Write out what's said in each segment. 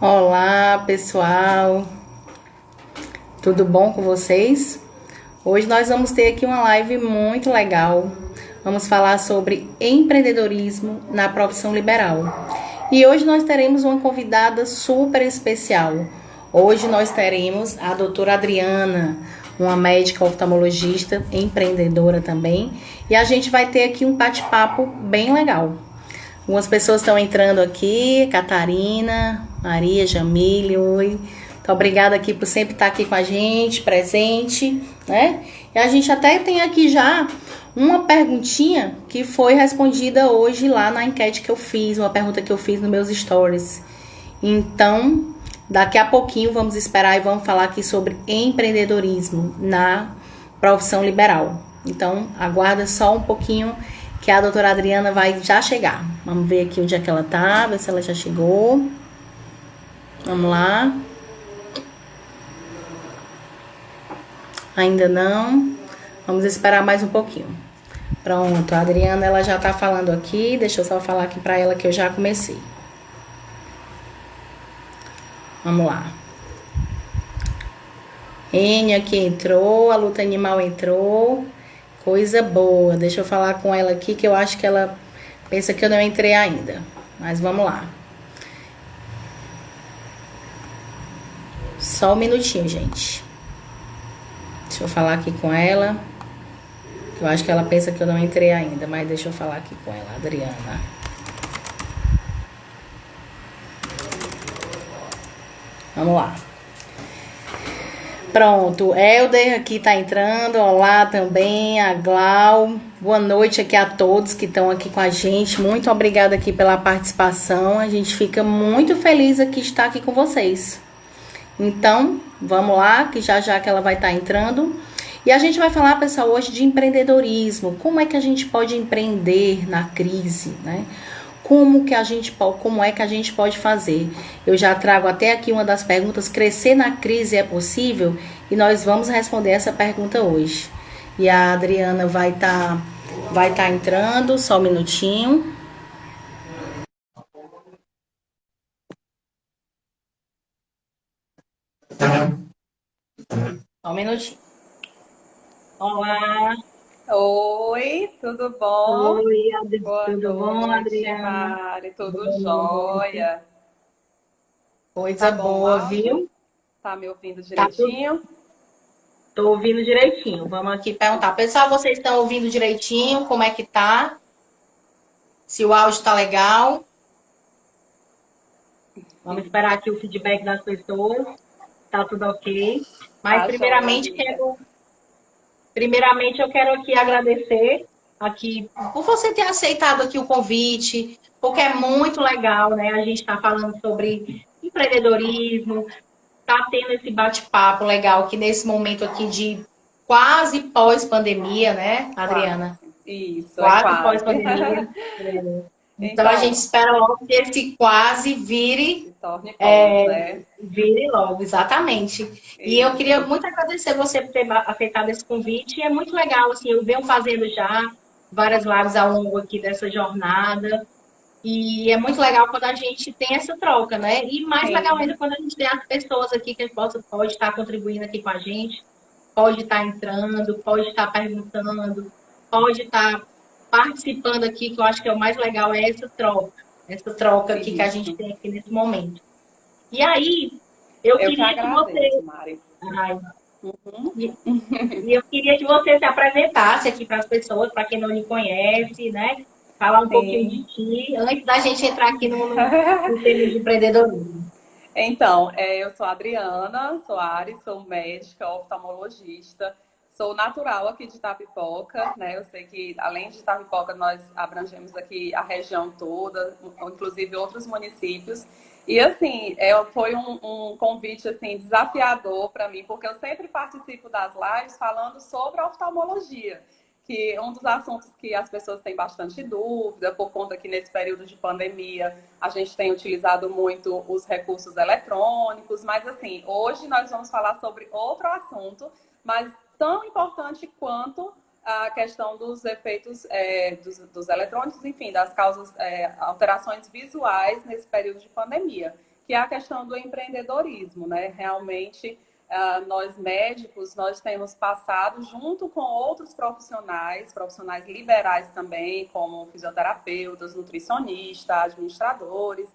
Olá, pessoal. Tudo bom com vocês? Hoje nós vamos ter aqui uma live muito legal. Vamos falar sobre empreendedorismo na profissão liberal. E hoje nós teremos uma convidada super especial. Hoje nós teremos a doutora Adriana, uma médica oftalmologista, empreendedora também. E a gente vai ter aqui um bate-papo bem legal. Algumas pessoas estão entrando aqui, Catarina, Maria, Jamile, oi. Muito obrigada aqui por sempre estar aqui com a gente, presente, né? E a gente até tem aqui já uma perguntinha que foi respondida hoje lá na enquete que eu fiz, uma pergunta que eu fiz nos meus stories. Então, daqui a pouquinho vamos esperar e vamos falar aqui sobre empreendedorismo na profissão liberal. Então, aguarda só um pouquinho que a doutora Adriana vai já chegar. Vamos ver aqui onde é que ela tá, ver se ela já chegou. Vamos lá. Ainda não. Vamos esperar mais um pouquinho. Pronto, a Adriana ela já tá falando aqui. Deixa eu só falar aqui pra ela que eu já comecei. Vamos lá. N aqui entrou, a luta animal entrou. Coisa boa. Deixa eu falar com ela aqui que eu acho que ela pensa que eu não entrei ainda. Mas vamos lá. Só um minutinho, gente. Deixa eu falar aqui com ela. Eu acho que ela pensa que eu não entrei ainda, mas deixa eu falar aqui com ela, Adriana. Vamos lá. Pronto, Helder aqui tá entrando. Olá também, a Glau. Boa noite aqui a todos que estão aqui com a gente. Muito obrigada aqui pela participação. A gente fica muito feliz aqui de estar aqui com vocês. Então, vamos lá, que já já que ela vai estar entrando. E a gente vai falar, pessoal, hoje de empreendedorismo. Como é que a gente pode empreender na crise, né? Como é que a gente pode fazer? Eu já trago até aqui uma das perguntas, crescer na crise é possível? E nós vamos responder essa pergunta hoje. E a Adriana vai tá entrando, só um minutinho. Só um minutinho. Olá. Oi, tudo bom? Oi, Boa tudo bom, noite, Adriana? Mari, tudo Boa noite. jóia? Tá Coisa bom o boa, áudio? viu? Tá me ouvindo Tá tudo. direitinho? Tô ouvindo direitinho. Vamos aqui perguntar. Pessoal, vocês estão ouvindo direitinho? Como é que tá? Se o áudio tá legal? Vamos esperar aqui o feedback das pessoas. Tá tudo ok. Mas Tá jóia, amiga. primeiramente eu quero aqui agradecer aqui por você ter aceitado aqui o convite, porque é muito legal, né? A gente está falando sobre empreendedorismo, tá tendo esse bate-papo legal aqui nesse momento aqui de quase pós-pandemia, né, Adriana? Quase. Isso, é Quase quase. pós-pandemia. Então a gente Então, espera logo que esse quase se torne pós, né? vire logo, exatamente. E eu queria Isso. muito agradecer você por ter aceitado esse convite. É muito legal, assim, eu venho fazendo já várias lives ao longo aqui dessa jornada. E é muito legal quando a gente tem essa troca, né? E mais legal Sim, ainda quando a gente tem as pessoas aqui que pode estar contribuindo aqui com a gente, pode estar entrando, pode estar perguntando, pode estar participando aqui, que eu acho que é o mais legal, é essa troca aqui que a gente isso. tem aqui nesse momento. E aí, eu Eu que queria que agradeço, você. Mari. Ai, Uhum. e eu queria que você se apresentasse aqui para as pessoas, para quem não lhe conhece, né? Falar um pouquinho de Sim. ti, antes da gente entrar aqui no tema de empreendedorismo. Então, eu sou a Adriana Soares, sou médica, oftalmologista, sou natural aqui de Itapipoca, né? Eu sei que, além de Itapipoca, nós abrangemos aqui a região toda, inclusive outros municípios. E, assim, foi um convite, assim, desafiador para mim, porque eu sempre participo das lives falando sobre oftalmologia, que é um dos assuntos que as pessoas têm bastante dúvida, por conta que nesse período de pandemia a gente tem utilizado muito os recursos eletrônicos, mas assim, hoje nós vamos falar sobre outro assunto, mas tão importante quanto a questão dos efeitos dos eletrônicos, enfim, das causas, alterações visuais nesse período de pandemia. que é a questão do empreendedorismo, né? Realmente, nós médicos, nós temos passado junto com outros profissionais liberais também, como fisioterapeutas, nutricionistas, administradores,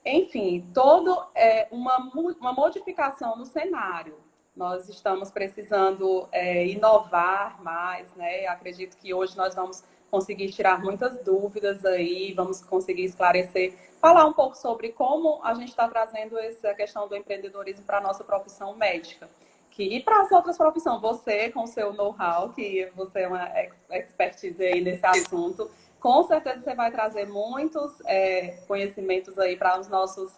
enfim, toda uma modificação no cenário. Nós estamos precisando inovar mais, né? Acredito que hoje nós vamos conseguir tirar muitas dúvidas aí, vamos conseguir esclarecer, falar um pouco sobre como a gente está trazendo essa questão do empreendedorismo para a nossa profissão médica. E para as outras profissões, você com o seu know-how, que você é uma expertise aí nesse assunto, com certeza você vai trazer muitos conhecimentos aí para os nossos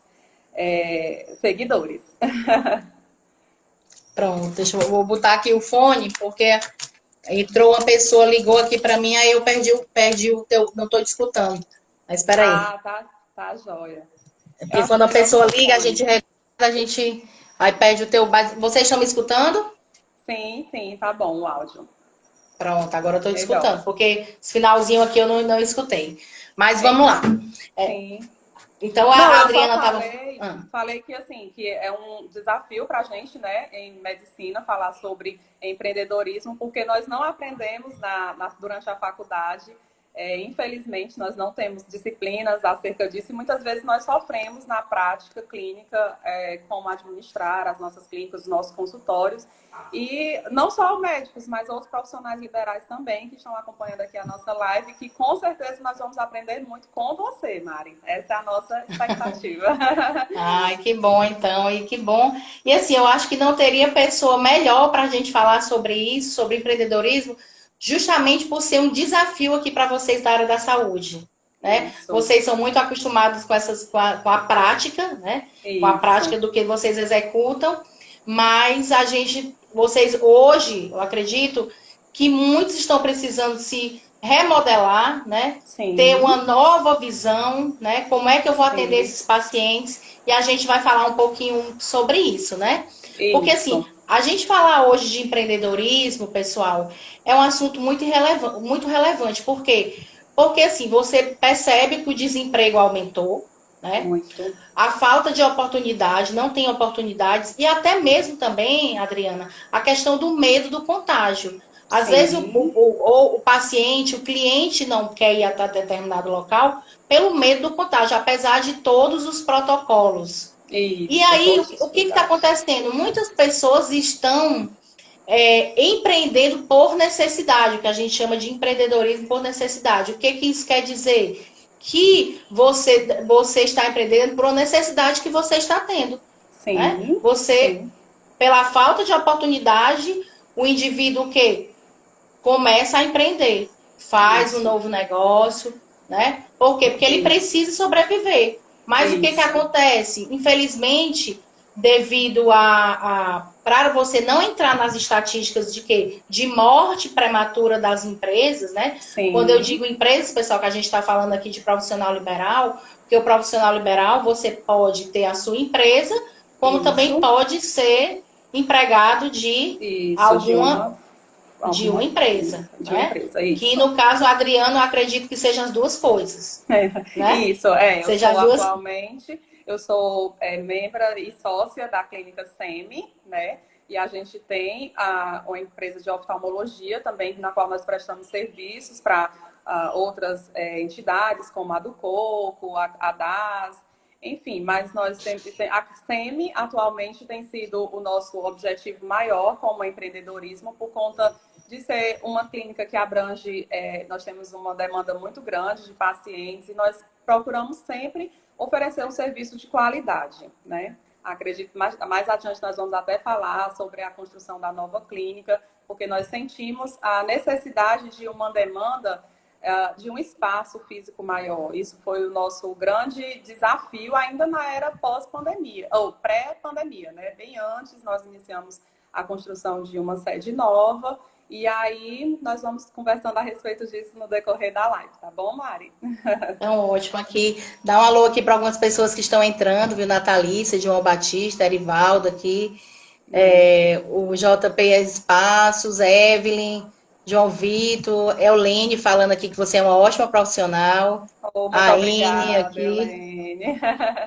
seguidores. Pronto, vou botar aqui o fone, porque entrou uma pessoa, ligou aqui para mim, aí eu perdi o teu, não estou te escutando. Mas espera aí. Ah, tá joia. Porque quando a pessoa liga, a gente aí perde o teu... Vocês estão me escutando? Sim, tá bom o áudio. Pronto, agora eu estou te escutando, porque esse finalzinho aqui eu não escutei. Mas vamos lá. Sim. Então a Adriana estava... Falei que assim, que é um desafio para a gente, né, em medicina, falar sobre empreendedorismo, porque nós não aprendemos durante a faculdade. Infelizmente, nós não temos disciplinas acerca disso e muitas vezes nós sofremos na prática clínica como administrar as nossas clínicas, os nossos consultórios. E não só médicos, mas outros profissionais liberais também que estão acompanhando aqui a nossa live, que com certeza nós vamos aprender muito com você, Mari. Essa é a nossa expectativa. Ai, que bom então, e que bom. E assim, eu acho que não teria pessoa melhor para a gente falar sobre isso, sobre empreendedorismo, justamente por ser um desafio aqui para vocês da área da saúde. Né? Vocês são muito acostumados com a prática, né? Isso. Com a prática do que vocês executam, mas vocês hoje, eu acredito que muitos estão precisando se remodelar, né? Sim. Ter uma nova visão, né? Como é que eu vou atender esses pacientes? E a gente vai falar um pouquinho sobre isso, né? Isso. Porque assim, a gente falar hoje de empreendedorismo, pessoal, é um assunto muito relevante. Por quê? Porque assim, você percebe que o desemprego aumentou, né? Muito. A falta de oportunidade, não tem oportunidades, e até mesmo também, Adriana, a questão do medo do contágio. Às vezes o paciente, o cliente não quer ir a determinado local pelo medo do contágio, apesar de todos os protocolos. Isso, e aí, o que está acontecendo? Muitas pessoas estão empreendendo por necessidade, o que a gente chama de empreendedorismo por necessidade. O que isso quer dizer? Que você está empreendendo por uma necessidade que você está tendo. Sim. Né? Pela falta de oportunidade, o indivíduo que começa a empreender, faz um novo negócio, né? Por quê? Porque ele precisa sobreviver. Mas o que acontece? Infelizmente, devido para você não entrar nas estatísticas de morte prematura das empresas, né? Sim. Quando eu digo empresas, pessoal, que a gente está falando aqui de profissional liberal, porque o profissional liberal, você pode ter a sua empresa, como também pode ser empregado de uma empresa. Que no caso, Adriano, eu acredito que sejam as duas coisas. Né? Isso, atualmente... Eu sou membro e sócia da Clínica SEMI, né? E a gente tem uma empresa de oftalmologia também, na qual nós prestamos serviços para outras entidades, como a do Coco, a DAS, enfim. Mas nós a SEMI atualmente tem sido o nosso objetivo maior como empreendedorismo, por conta de ser uma clínica que abrange, nós temos uma demanda muito grande de pacientes e nós procuramos sempre oferecer um serviço de qualidade, né? Acredito que mais adiante nós vamos até falar sobre a construção da nova clínica, porque nós sentimos a necessidade de uma demanda de um espaço físico maior. Isso foi o nosso grande desafio ainda na era pós-pandemia, ou pré-pandemia, né? Bem antes nós iniciamos a construção de uma sede nova. E aí, nós vamos conversando a respeito disso no decorrer da live, tá bom, Mari? Então, ótimo aqui. Dá um alô aqui para algumas pessoas que estão entrando, viu? Natalícia, João Batista, Erivaldo aqui, o JP Espaços, Evelyn, João Vitor, Eulene falando aqui que você é uma ótima profissional. Oh, muito A Ine obrigada, aqui, Helene.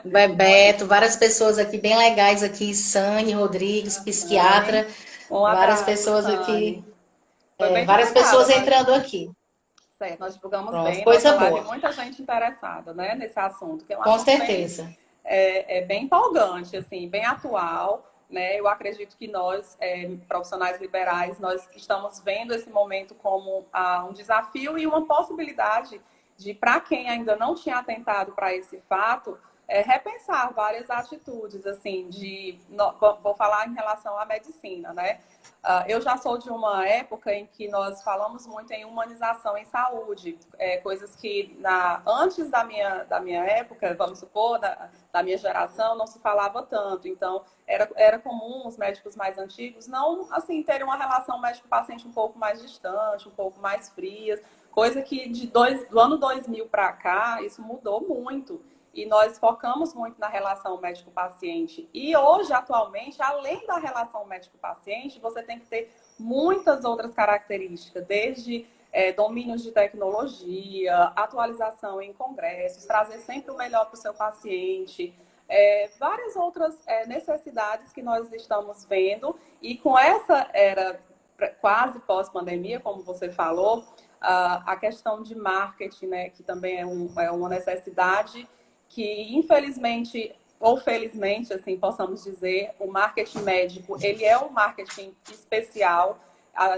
o Bebeto, várias pessoas aqui bem legais aqui, Sane Rodrigues, psiquiatra, Sani, um várias abraço, pessoas aqui, Sani. Foi bem várias divulgada, pessoas entrando aqui. certo, nós divulgamos Pronto, bem coisa nossa live, boa, muita gente interessada, né, nesse assunto, que é um com assunto bem, certeza. bem empolgante, assim, bem atual, né? Eu acredito que nós, profissionais liberais, nós estamos vendo esse momento como um desafio e uma possibilidade de, para quem ainda não tinha atentado para esse fato, repensar várias atitudes, assim, vou falar em relação à medicina, né? Eu já sou de uma época em que nós falamos muito em humanização em saúde, coisas que antes da minha época, vamos supor, da minha geração, não se falava tanto. Então, era comum os médicos mais antigos não assim terem uma relação médico-paciente um pouco mais distante, um pouco mais fria, coisa que do ano 2000 para cá, isso mudou muito. E nós focamos muito na relação médico-paciente. E hoje, atualmente, além da relação médico-paciente, você tem que ter muitas outras características, desde domínios de tecnologia, atualização em congressos, trazer sempre o melhor para o seu paciente, várias outras necessidades que nós estamos vendo. E com essa era quase pós-pandemia, como você falou, a questão de marketing, né, que também é uma necessidade que, infelizmente ou felizmente, assim, possamos dizer, o marketing médico, ele é um marketing especial.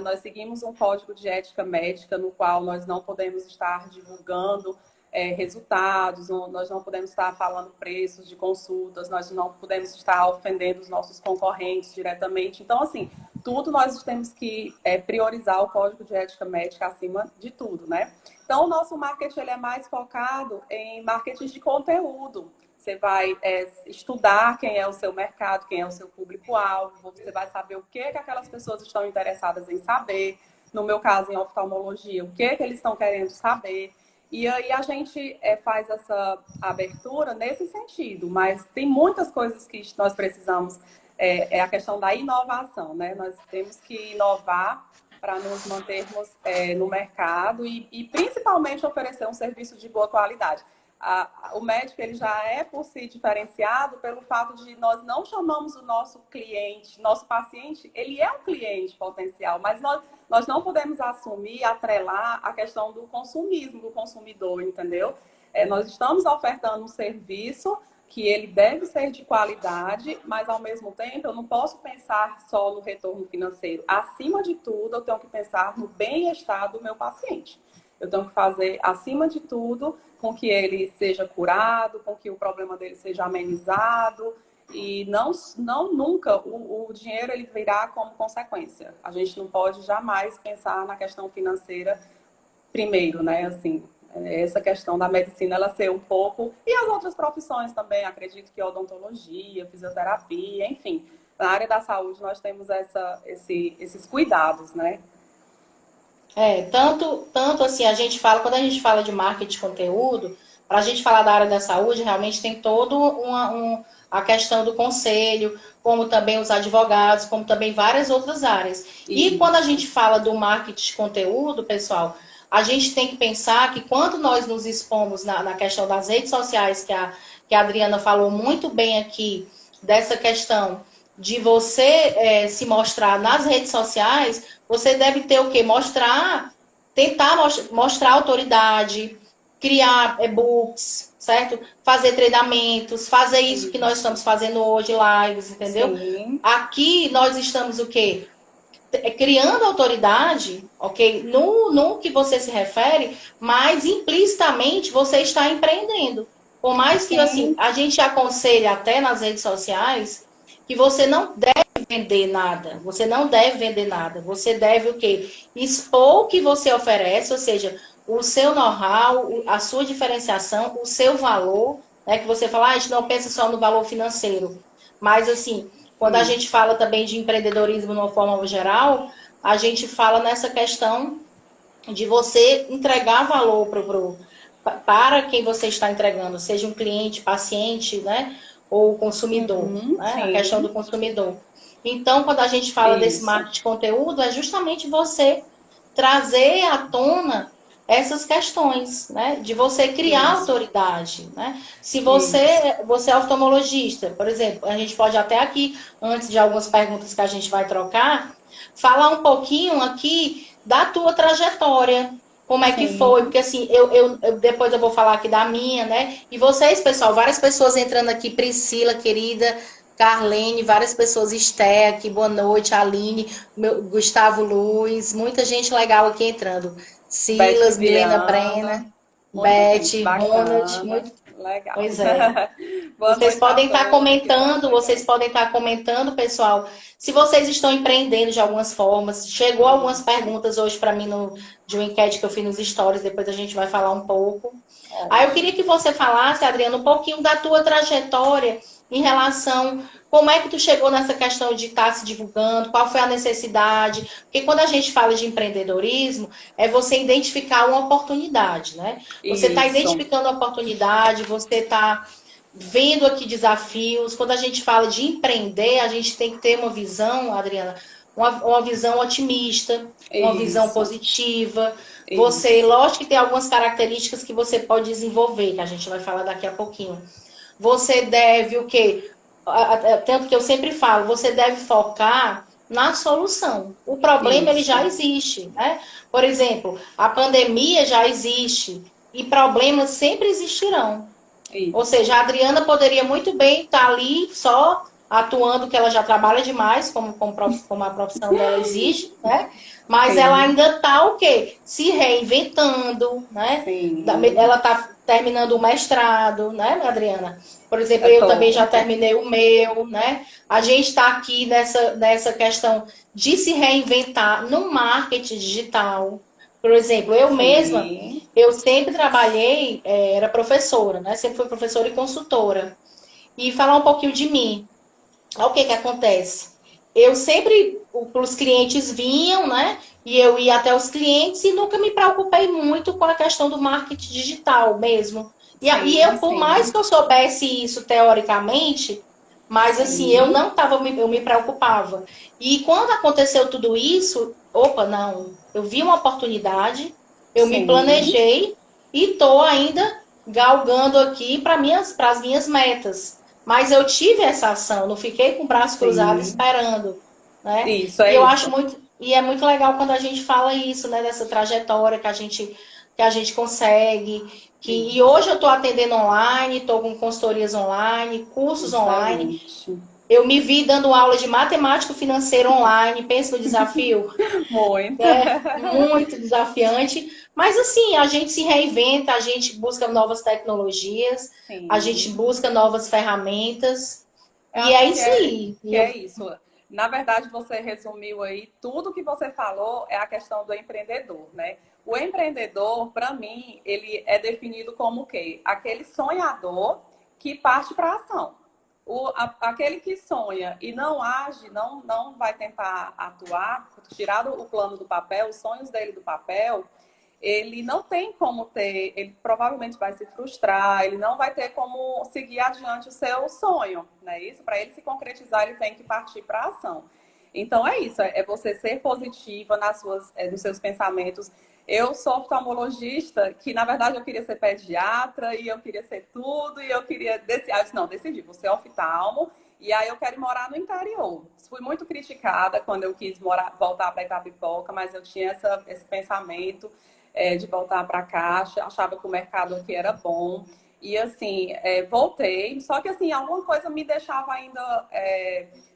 Nós seguimos um código de ética médica no qual nós não podemos estar divulgando resultados, nós não podemos estar falando preços de consultas, nós não podemos estar ofendendo os nossos concorrentes diretamente. Então, assim, tudo nós temos que priorizar o código de ética médica acima de tudo, né? Então, o nosso marketing ele é mais focado em marketing de conteúdo. Você vai estudar quem é o seu mercado, quem é o seu público-alvo, você vai saber o que aquelas pessoas estão interessadas em saber. No meu caso, em oftalmologia, o que eles estão querendo saber. E aí a gente faz essa abertura nesse sentido, mas tem muitas coisas que nós precisamos. É a questão da inovação, né? Nós temos que inovar para nos mantermos no mercado e principalmente oferecer um serviço de boa qualidade. O médico ele já é por si diferenciado pelo fato de nós não chamamos o nosso cliente, nosso paciente, ele é um cliente potencial, mas nós não podemos assumir, atrelar a questão do consumismo do consumidor, entendeu? Nós estamos ofertando um serviço que ele deve ser de qualidade, mas ao mesmo tempo eu não posso pensar só no retorno financeiro. Acima de tudo, eu tenho que pensar no bem-estar do meu paciente. Eu tenho que fazer, acima de tudo, com que ele seja curado, com que o problema dele seja amenizado e não nunca o dinheiro ele virá como consequência. A gente não pode jamais pensar na questão financeira primeiro, né? Assim, essa questão da medicina ela ser um pouco e as outras profissões também, acredito que odontologia, fisioterapia, enfim, na área da saúde nós temos esses cuidados, né? Tanto assim, quando a gente fala de marketing de conteúdo, para a gente falar da área da saúde, realmente tem todo a questão do conselho, como também os advogados, como também várias outras áreas. E quando a Isso. gente fala do marketing de conteúdo, pessoal, a gente tem que pensar que quando nós nos expomos na questão das redes sociais, que a Adriana falou muito bem aqui, dessa questão de você se mostrar nas redes sociais, você deve ter o quê? Tentar mostrar autoridade, criar e-books, certo? Fazer treinamentos, fazer isso que nós Isso. estamos fazendo hoje, lives, entendeu? Sim. Aqui nós estamos o quê? Criando autoridade, ok? No que você se refere, mas implicitamente você está empreendendo. Por mais que assim, Sim. a gente aconselha até nas redes sociais que você não deve vender nada. Você não deve vender nada. Você deve o quê? Expor o que você oferece, ou seja, o seu know-how, a sua diferenciação, o seu valor, né? Que você fala, a gente não pensa só no valor financeiro. Mas assim, quando a gente Isso. fala também de empreendedorismo de uma forma geral, a gente fala nessa questão de você entregar valor para quem você está entregando, seja um cliente, paciente, né? Ou consumidor, né? A questão do Sim. consumidor. Então, quando a gente fala desse Isso. marketing de conteúdo, é justamente você trazer à tona essas questões, né? De você criar Isso, autoridade, né? Se isso. você é oftalmologista, por exemplo, a gente pode até aqui, antes de algumas perguntas que a gente vai trocar, falar um pouquinho aqui da tua trajetória, como é que foi, Sim. porque assim, depois eu vou falar aqui da minha, né? E vocês, pessoal, várias pessoas entrando aqui, Priscila, querida, Carlene, várias pessoas, Esté aqui, boa noite, Aline, Gustavo Luiz, muita gente legal aqui entrando. Beth Silas, Milena Brena, Brena, muita Beth, gente Ronald, bacana, muito. legal. Pois é. Boa noite a todos que estão Vocês chegando. podem estar comentando, pessoal, se vocês estão empreendendo de algumas formas. Chegou algumas Isso, perguntas hoje para mim de uma enquete que eu fiz nos stories, depois a gente vai falar um pouco. Aí eu queria ótimo. que você falasse, Adriana, um pouquinho da tua trajetória em relação como é que tu chegou nessa questão de estar se divulgando, qual foi a necessidade? Porque quando a gente fala de empreendedorismo, é você identificar uma oportunidade, né? Você está Isso, identificando a oportunidade, você está vendo aqui desafios. Quando a gente fala de empreender, a gente tem que ter uma visão, Adriana, uma visão otimista, uma visão isso, positiva. Você, isso. lógico que tem algumas características que você pode desenvolver, que a gente vai falar daqui a pouquinho. Você deve o quê? Tanto que eu sempre falo, você deve focar na solução. O problema ele já Isso, existe, né? Por exemplo, a pandemia já existe e problemas sempre existirão. Ou isso. seja, a Adriana poderia muito bem estar ali só atuando, que ela já trabalha demais, como a profissão dela exige, né? Mas ela Sim, ainda está o quê? Se reinventando, né? sim. Ela está terminando o mestrado, né, Adriana? Por exemplo, Eu eu também tô. já terminei o meu, né? A gente está aqui nessa questão de se reinventar no marketing digital. Por exemplo, eu mesma, Sim, eu sempre trabalhei, era professora, né? Sempre fui professora e consultora. E falar um pouquinho de mim. Olha o que que acontece. Eu sempre, os clientes vinham, né? E eu ia até os clientes e nunca me preocupei muito com a questão do marketing digital mesmo. E sim, eu, por mais sim, que eu soubesse isso teoricamente, mas assim, eu sim, não estava, eu me preocupava. E quando aconteceu tudo isso, opa, não, eu vi uma oportunidade, eu me sim, planejei e estou ainda galgando aqui para as minhas metas. Mas eu tive essa ação, não fiquei com o braço cruzado sim. esperando, né? Isso, E é eu acho isso. muito, e é muito legal quando a gente fala isso, né, dessa trajetória que a gente consegue, e Isso. hoje eu estou atendendo online, estou com consultorias online, cursos online. Excelente. Eu me vi dando aula de matemática financeira online, pensa no desafio, Muito. é muito desafiante, mas assim, a gente se reinventa, a gente busca novas tecnologias, a gente Sim. busca novas ferramentas, Eu e é acho isso aí. que é isso. Na verdade, você resumiu aí tudo que você falou é a questão do empreendedor, né? O empreendedor, para mim, ele é definido como o quê? Aquele sonhador que parte para a ação. Aquele que sonha e não age, não vai tentar atuar, tirar o plano do papel, os sonhos dele do papel, ele não tem como ter, ele provavelmente vai se frustrar, ele não vai ter como seguir adiante o seu sonho, né? Isso, para ele se concretizar, ele tem que partir para a ação. Então é isso, é você ser positiva nos seus pensamentos. Eu sou oftalmologista, que na verdade eu queria ser pediatra e eu queria ser tudo, e eu queria decidir, não, decidi, vou ser oftalmo, e aí eu quero morar no interior. Fui muito criticada quando eu quis voltar para Itapipoca, mas eu tinha esse pensamento de voltar para cá, achava que o mercado aqui era bom. E assim, voltei, só que assim, alguma coisa me deixava ainda,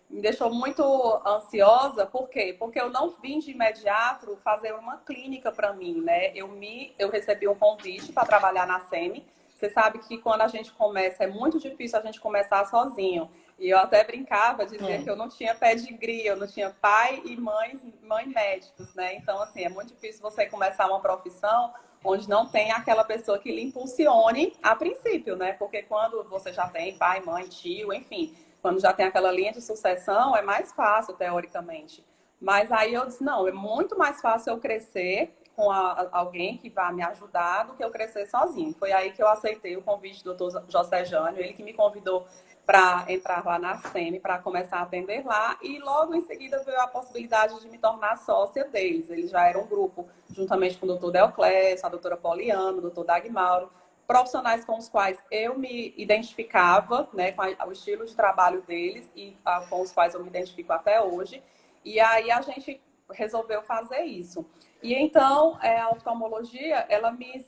me deixou muito ansiosa, por quê? Porque eu não vim de imediato fazer uma clínica para mim, né? Eu recebi um convite para trabalhar na SEMI. Você sabe que quando a gente começa, é muito difícil a gente começar sozinho. E eu até brincava, dizia que É. eu não tinha pedigree, eu não tinha pai e mãe médicos, né? Então, assim, é muito difícil você começar uma profissão onde não tem aquela pessoa que lhe impulsione a princípio, né? Porque quando você já tem pai, mãe, tio, enfim, quando já tem aquela linha de sucessão, é mais fácil, teoricamente. Mas aí eu disse, não, é muito mais fácil eu crescer com alguém que vá me ajudar do que eu crescer sozinho. Foi aí que eu aceitei o convite do Dr. José Jânio, ele que me convidou para entrar lá na SEMI, para começar a atender lá, e logo em seguida veio a possibilidade de me tornar sócia deles. Eles já eram um grupo, juntamente com o doutor Deoclésio, a doutora Poliana, o doutor Dagmauro, profissionais com os quais eu me identificava, né, com o estilo de trabalho deles e com os quais eu me identifico até hoje. E aí a gente resolveu fazer isso. E então, a oftalmologia, ela me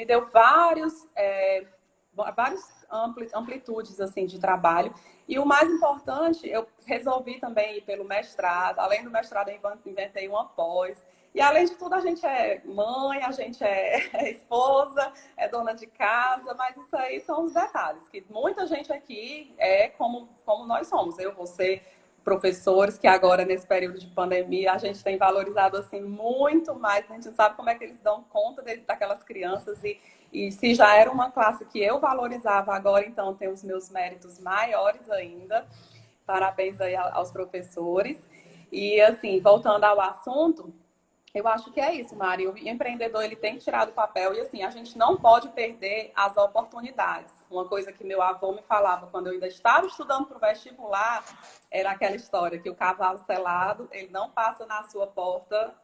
deu várias amplitudes assim, de trabalho. E o mais importante, eu resolvi também ir pelo mestrado. Além do mestrado, eu inventei uma pós. E, além de tudo, a gente é mãe, a gente é esposa, é dona de casa, mas isso aí são os detalhes, que muita gente aqui é como nós somos. Eu, você, professores, que agora, nesse período de pandemia, a gente tem valorizado assim muito mais. A gente sabe como é que eles dão conta daquelas crianças e se já era uma classe que eu valorizava, agora então tem os meus méritos maiores ainda. Parabéns aí aos professores. E assim, voltando ao assunto, eu acho que é isso, Mari. O empreendedor, ele tem que tirar do papel e assim, a gente não pode perder as oportunidades. Uma coisa que meu avô me falava quando eu ainda estava estudando para o vestibular era aquela história que o cavalo selado, ele não passa na sua porta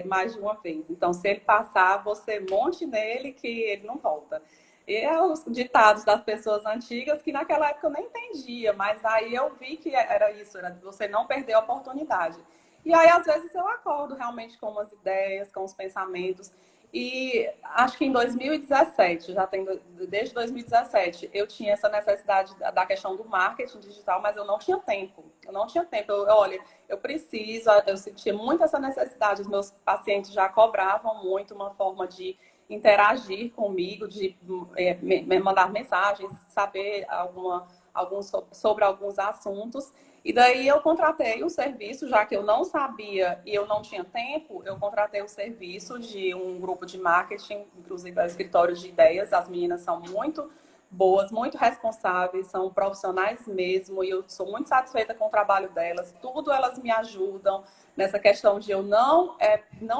mais de uma vez. Então, se ele passar, você monte nele que ele não volta. E é os ditados das pessoas antigas que naquela época eu nem entendia, mas aí eu vi que era isso, era você não perder a oportunidade. E aí, às vezes, eu acordo realmente com umas ideias, com os pensamentos. E acho que em 2017, já tem desde 2017, eu tinha essa necessidade da questão do marketing digital, mas eu não tinha tempo. Eu não tinha tempo. Olha, eu sentia muito essa necessidade. Os meus pacientes já cobravam muito uma forma de interagir comigo, de me mandar mensagens, saber sobre alguns assuntos. E daí eu contratei o serviço, já que eu não sabia e eu não tinha tempo, eu contratei o serviço de um grupo de marketing, inclusive é o escritório de ideias. As meninas são muito boas, muito responsáveis, são profissionais mesmo, e eu sou muito satisfeita com o trabalho delas. Tudo elas me ajudam nessa questão de eu não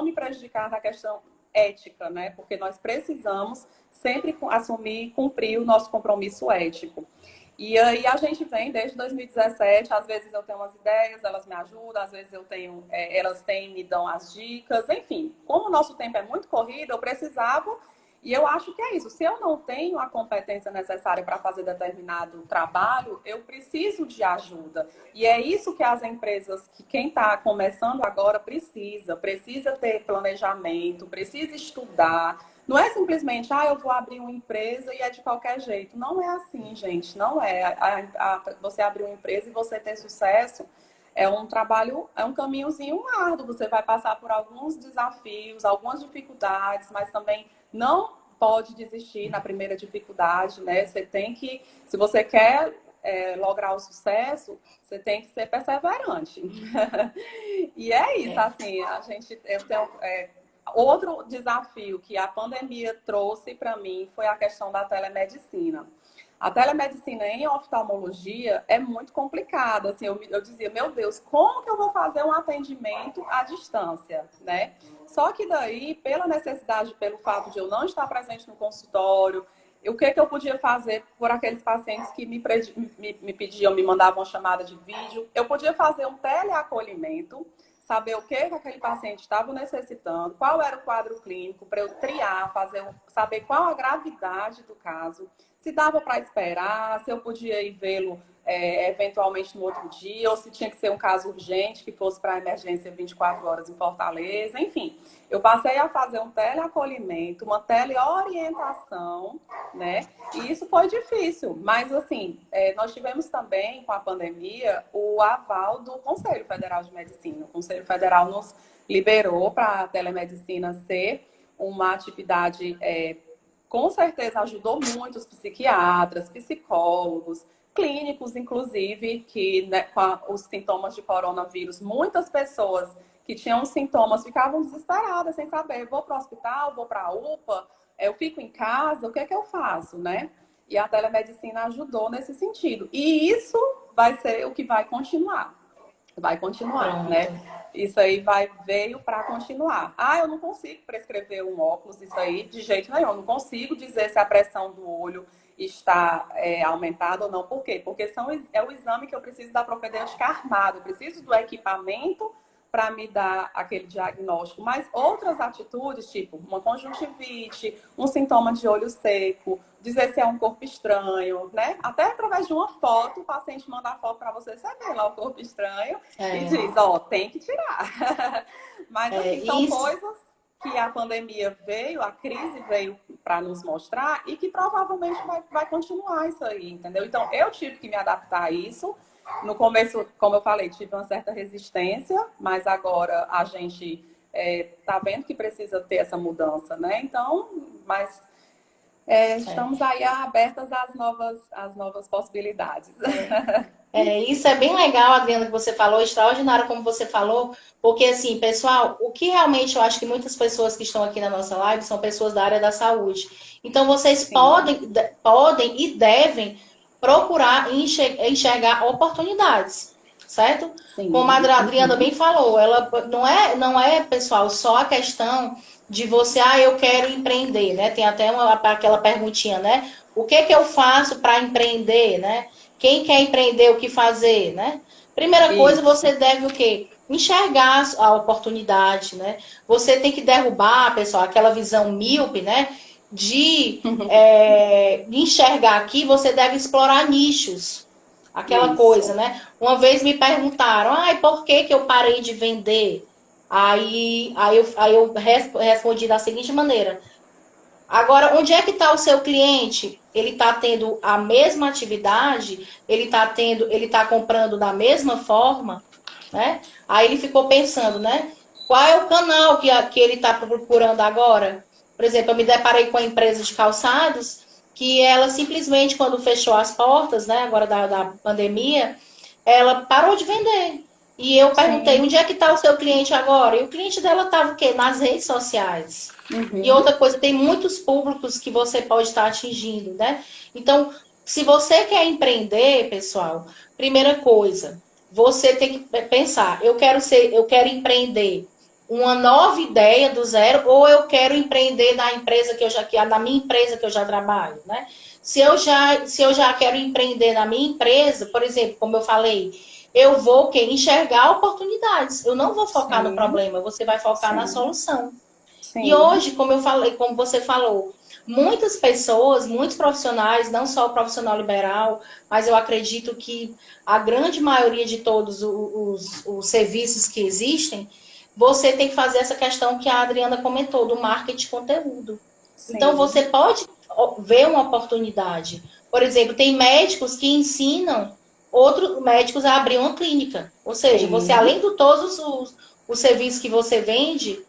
me prejudicar na questão ética, né? Porque nós precisamos sempre assumir e cumprir o nosso compromisso ético. E aí a gente vem desde 2017, às vezes eu tenho umas ideias, elas me ajudam, às vezes elas me dão as dicas, enfim. Como o nosso tempo é muito corrido, eu precisava, e eu acho que é isso. Se eu não tenho a competência necessária para fazer determinado trabalho, eu preciso de ajuda. E é isso que as empresas, que quem está começando agora precisa ter planejamento, precisa estudar. Não é simplesmente, eu vou abrir uma empresa e é de qualquer jeito. Não é assim, gente. Não é. Você abrir uma empresa e você ter sucesso é um trabalho, é um caminhozinho árduo. Você vai passar por alguns desafios, algumas dificuldades, mas também não pode desistir na primeira dificuldade, né? Você tem que, se você quer lograr o sucesso, você tem que ser perseverante. E é isso, assim, eu tenho... Outro desafio que a pandemia trouxe para mim foi a questão da telemedicina. A telemedicina em oftalmologia é muito complicada. Assim, eu dizia, meu Deus, como que eu vou fazer um atendimento à distância, né? Só que daí, pela necessidade, pelo fato de eu não estar presente no consultório, o que eu podia fazer por aqueles pacientes que me pediam, me mandavam uma chamada de vídeo? Eu podia fazer um teleacolhimento, saber o que aquele paciente estava necessitando, qual era o quadro clínico, para eu triar, saber qual a gravidade do caso, se dava para esperar, se eu podia ir vê-lo eventualmente no outro dia, ou se tinha que ser um caso urgente, que fosse para emergência 24 horas em Fortaleza, enfim. Eu passei a fazer um teleacolhimento, uma teleorientação, né? E isso foi difícil, mas assim, nós tivemos também, com a pandemia, o aval do Conselho Federal de Medicina. O Conselho Federal nos liberou para a telemedicina ser uma atividade, com certeza ajudou muito os psiquiatras, psicólogos, clínicos, inclusive, que, né, com os sintomas de coronavírus, muitas pessoas que tinham sintomas ficavam desesperadas, sem saber, vou para o hospital, vou para a UPA, eu fico em casa, o que é que eu faço, né? E a telemedicina ajudou nesse sentido. E isso vai ser o que vai continuar. vai continuar, Pronto. né? Isso aí veio para continuar. Ah, eu não consigo prescrever um óculos, isso aí de jeito nenhum. Eu não consigo dizer se a pressão do olho está aumentada ou não. Por quê? Porque é o exame que eu preciso da propedêutica armada. Eu preciso do equipamento para me dar aquele diagnóstico. Mas outras atitudes, tipo uma conjuntivite, um sintoma de olho seco, dizer se é um corpo estranho, né? Até através de uma foto, o paciente manda a foto para você, você vê lá o corpo estranho e É, diz, ó, tem que tirar. Mas assim, são isso. coisas que a pandemia veio, a crise veio para nos mostrar e que provavelmente vai continuar isso aí, entendeu? Então, eu tive que me adaptar a isso. No começo, como eu falei, tive uma certa resistência, mas agora a gente tá vendo que precisa ter essa mudança, né? Então, mas É. estamos aí abertas às novas possibilidades. Isso é bem legal, Adriana, que você falou, extraordinário como você falou, porque assim, pessoal, o que realmente eu acho que muitas pessoas que estão aqui na nossa live são pessoas da área da saúde. Então, vocês Sim, podem e devem procurar enxergar oportunidades, certo? Como a sim. Adriana bem Uhum. falou, ela não é, pessoal, só a questão de você, eu quero empreender, né? Tem até aquela perguntinha, né? O que que eu faço para empreender, né? Quem quer empreender, o que fazer, né? Primeira coisa, Isso. você deve o quê? Enxergar a oportunidade, né? Você tem que derrubar, pessoal, aquela visão míope, né? De enxergar aqui, você deve explorar nichos. Aquela coisa, Isso. né? Uma vez me perguntaram, por que que eu parei de vender? Aí eu respondi da seguinte maneira: agora, onde é que está o seu cliente? Ele está tendo a mesma atividade? Ele está comprando da mesma forma, né? Aí ele ficou pensando, né? Qual é o canal que ele está procurando agora? Por exemplo, eu me deparei com a empresa de calçados que ela simplesmente, quando fechou as portas, né? Agora da pandemia, ela parou de vender. E eu perguntei, Sim. onde é que está o seu cliente agora? E o cliente dela estava o quê? Nas redes sociais. E Uhum. outra coisa, tem muitos públicos que você pode estar atingindo, né? Então, se você quer empreender, pessoal, primeira coisa, você tem que pensar, eu quero empreender uma nova ideia do zero, ou eu quero empreender na empresa na minha empresa que eu já trabalho, né? Se eu já quero empreender na minha empresa, por exemplo, como eu falei, eu vou enxergar oportunidades. Eu não vou focar no Sim. problema, você vai focar na Sim. solução. E Sim. hoje, como eu falei, como você falou, muitas pessoas, muitos profissionais, não só o profissional liberal, mas eu acredito que a grande maioria de todos os serviços que existem, você tem que fazer essa questão que a Adriana comentou, do marketing de conteúdo. Então, Sim. você pode ver uma oportunidade. Por exemplo, tem médicos que ensinam outros médicos a abrir uma clínica. Ou seja, você, Sim. além de todos os serviços que você vende,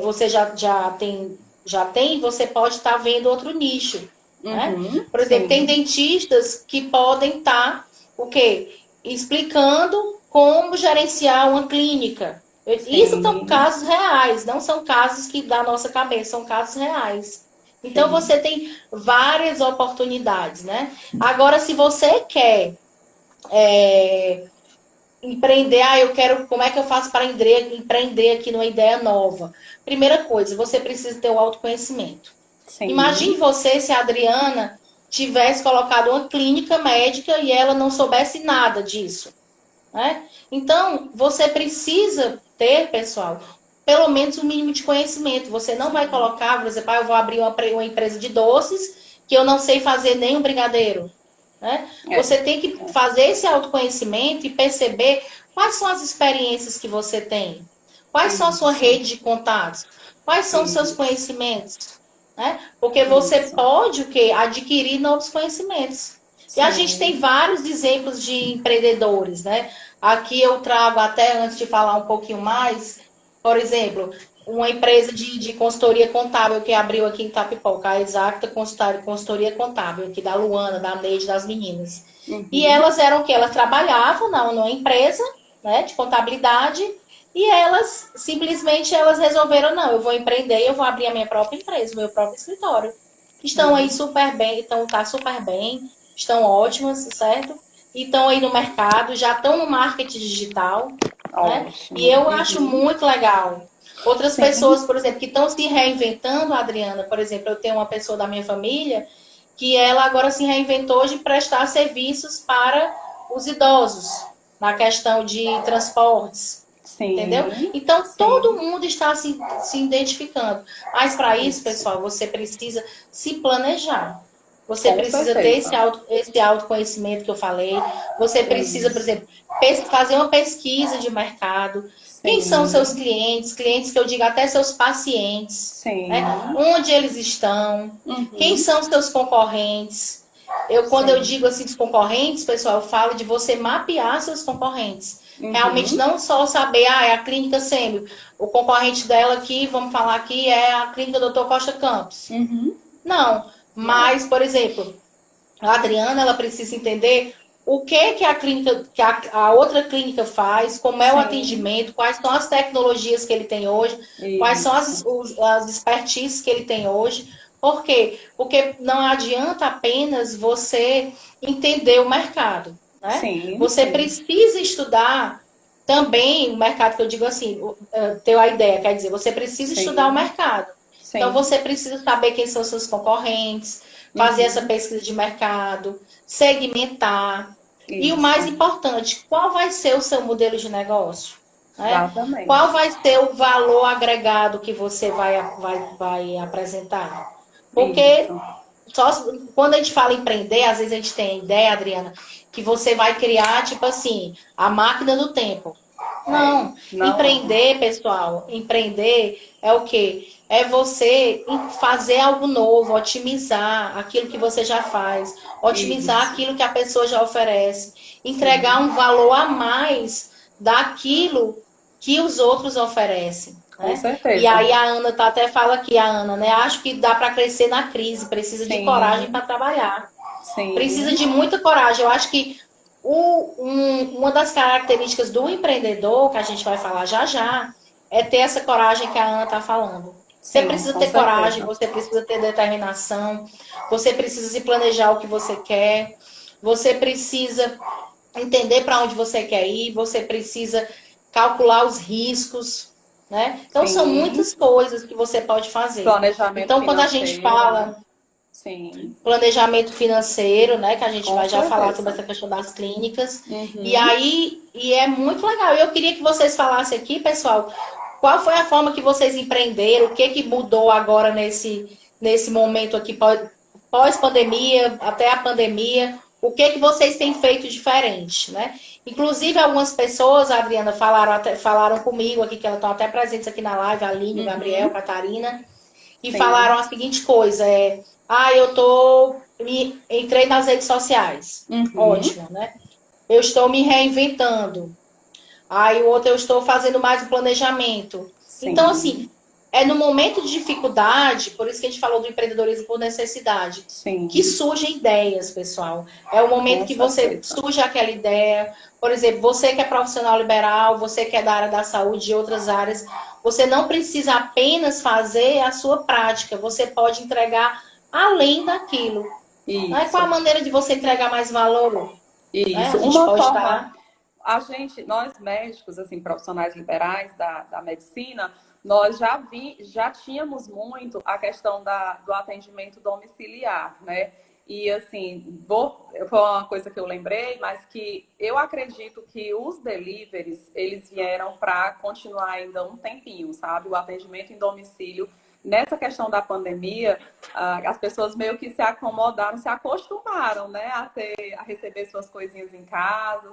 você já tem, você pode estar vendo outro nicho, né? Uhum. Por exemplo, tem Sim. dentistas que podem estar, o quê? Explicando como gerenciar uma clínica. Isso são Sim. casos reais, não são casos que da nossa cabeça, são casos reais. Então Sim. você tem várias oportunidades, né? Agora, se você quer empreender, eu quero, como é que eu faço para empreender aqui numa ideia nova? Primeira coisa, você precisa ter o autoconhecimento. Imagine Sim. você se a Adriana tivesse colocado uma clínica médica e ela não soubesse nada disso, né? Então, você precisa ter, pessoal, pelo menos um mínimo de conhecimento. Você não vai Sim. colocar, por exemplo, eu vou abrir uma empresa de doces que eu não sei fazer nem um brigadeiro, né? É. Você tem que fazer esse autoconhecimento e perceber quais são as experiências que você tem, quais são a sua Isso. rede de contatos, quais são os seus Isso. conhecimentos, né? Porque você Isso. pode o quê? Adquirir novos conhecimentos. E a gente tem Sim. vários exemplos de empreendedores, né? Aqui eu trago, até antes de falar um pouquinho mais, por exemplo, uma empresa de consultoria contábil que abriu aqui em Itapipoca, a Exacta Consultoria Contábil, aqui da Luana, da Neide, das meninas. E Uhum. elas eram o quê? Elas trabalhavam numa empresa, né, de contabilidade, e elas simplesmente resolveram, não, eu vou empreender, eu vou abrir a minha própria empresa, o meu próprio escritório. Estão aí Sim. super bem, tá super bem, estão ótimas, certo? e estão aí no mercado, já estão no marketing digital, né? E Ótimo. eu acho Uhum. muito legal. Outras Sim. pessoas, por exemplo, que estão se reinventando, Adriana, por exemplo, eu tenho uma pessoa da minha família que ela agora se reinventou de prestar serviços para os idosos, na questão de transportes, entendeu? Sim. Então, todo Sim. mundo está se identificando. Mas para isso, Isso. pessoal, você precisa se planejar. Você Com precisa ter certeza. esse autoconhecimento que eu falei. Você precisa, por Isso. exemplo, fazer uma pesquisa de mercado. Quem são seus Sim. clientes? Clientes que eu digo até seus pacientes. Né? Sim. Onde eles estão? Quem Uhum. são seus concorrentes? Quando eu Sim. digo assim, os concorrentes, pessoal, eu falo de você mapear seus concorrentes. Realmente Uhum. não só saber, é a clínica Sêmio. O concorrente dela aqui, vamos falar aqui, é a clínica Dr. Costa Campos. Uhum. Não, Não. mas, por exemplo, a Adriana, ela precisa entender o que a clínica, que a outra clínica faz, como é o Sim. atendimento, quais são as tecnologias que ele tem hoje, quais são Isso. as expertises que ele tem hoje. Por quê? Porque não adianta apenas você entender o mercado, né? Sim, Você sim. precisa estudar também o mercado, que eu digo assim, ter a ideia, quer dizer, você precisa estudar o Sim. mercado. Então, Sim. você precisa saber quem são seus concorrentes, fazer essa Uhum. pesquisa de mercado, segmentar. E o mais Isso. importante, qual vai ser o seu modelo de negócio? Né? Qual Exatamente. vai ser o valor agregado que você vai apresentar? Porque Isso. só quando a gente fala empreender, às vezes a gente tem a ideia, Adriana, que você vai criar, tipo assim, a máquina do tempo. É. Não, Não é. empreender, pessoal, empreender é o quê? É você fazer algo novo, otimizar aquilo que você já faz, otimizar Isso. aquilo que a pessoa já oferece, entregar Sim. um valor a mais daquilo que os outros oferecem, Com né? E certeza. aí a Ana tá até fala aqui, a Ana, né? Acho que dá para crescer na crise, precisa de coragem para Sim. trabalhar. Precisa Sim. de muita coragem. Eu acho que uma das características do empreendedor, que a gente vai falar já já, é ter essa coragem que a Ana está falando. Você Sim, precisa com ter coragem, certeza. você precisa ter determinação, você precisa se planejar o que você quer, você precisa entender para onde você quer ir, você precisa calcular os riscos, né? Então são Sim. muitas coisas que você pode fazer. Planejamento Então quando a gente financeiro, né? fala Sim. planejamento financeiro, né? Que a gente Com vai já falar sobre certeza. essa questão das clínicas. E Uhum. aí, e é muito legal. Eu queria que vocês falassem aqui, pessoal, qual foi a forma que vocês empreenderam, o que que mudou agora nesse momento aqui pós-pandemia, até a pandemia, o que que vocês têm feito diferente, né? Inclusive, algumas pessoas, a Adriana, falaram comigo aqui, que elas estão até presentes aqui na live, a Aline, o Gabriel, a Uhum. Catarina, e Sim. falaram a seguinte coisa, entrei nas redes sociais. Uhum. Ótimo, né? Eu estou me reinventando. Aí o outro eu estou fazendo mais o planejamento. Então, assim, Sim. é no momento de dificuldade, por isso que a gente falou do empreendedorismo por necessidade, que Sim. surgem ideias, pessoal. É o momento Com que você certeza. surge aquela ideia. Por exemplo, você que é profissional liberal, você que é da área da saúde, de outras áreas, você não precisa apenas fazer a sua prática, você pode entregar além daquilo. Qual a Isso. maneira de você entregar mais valor? Né? Isso. A gente Uma pode forma, estar. nós médicos, assim, profissionais liberais da medicina, nós já tínhamos muito a questão do atendimento domiciliar, né? E assim, foi uma coisa que eu lembrei, mas que eu acredito que os deliveries, eles vieram para continuar ainda um tempinho, sabe? O atendimento em domicílio. Nessa questão da pandemia, as pessoas meio que se acomodaram, se acostumaram, né, a receber suas coisinhas em casa,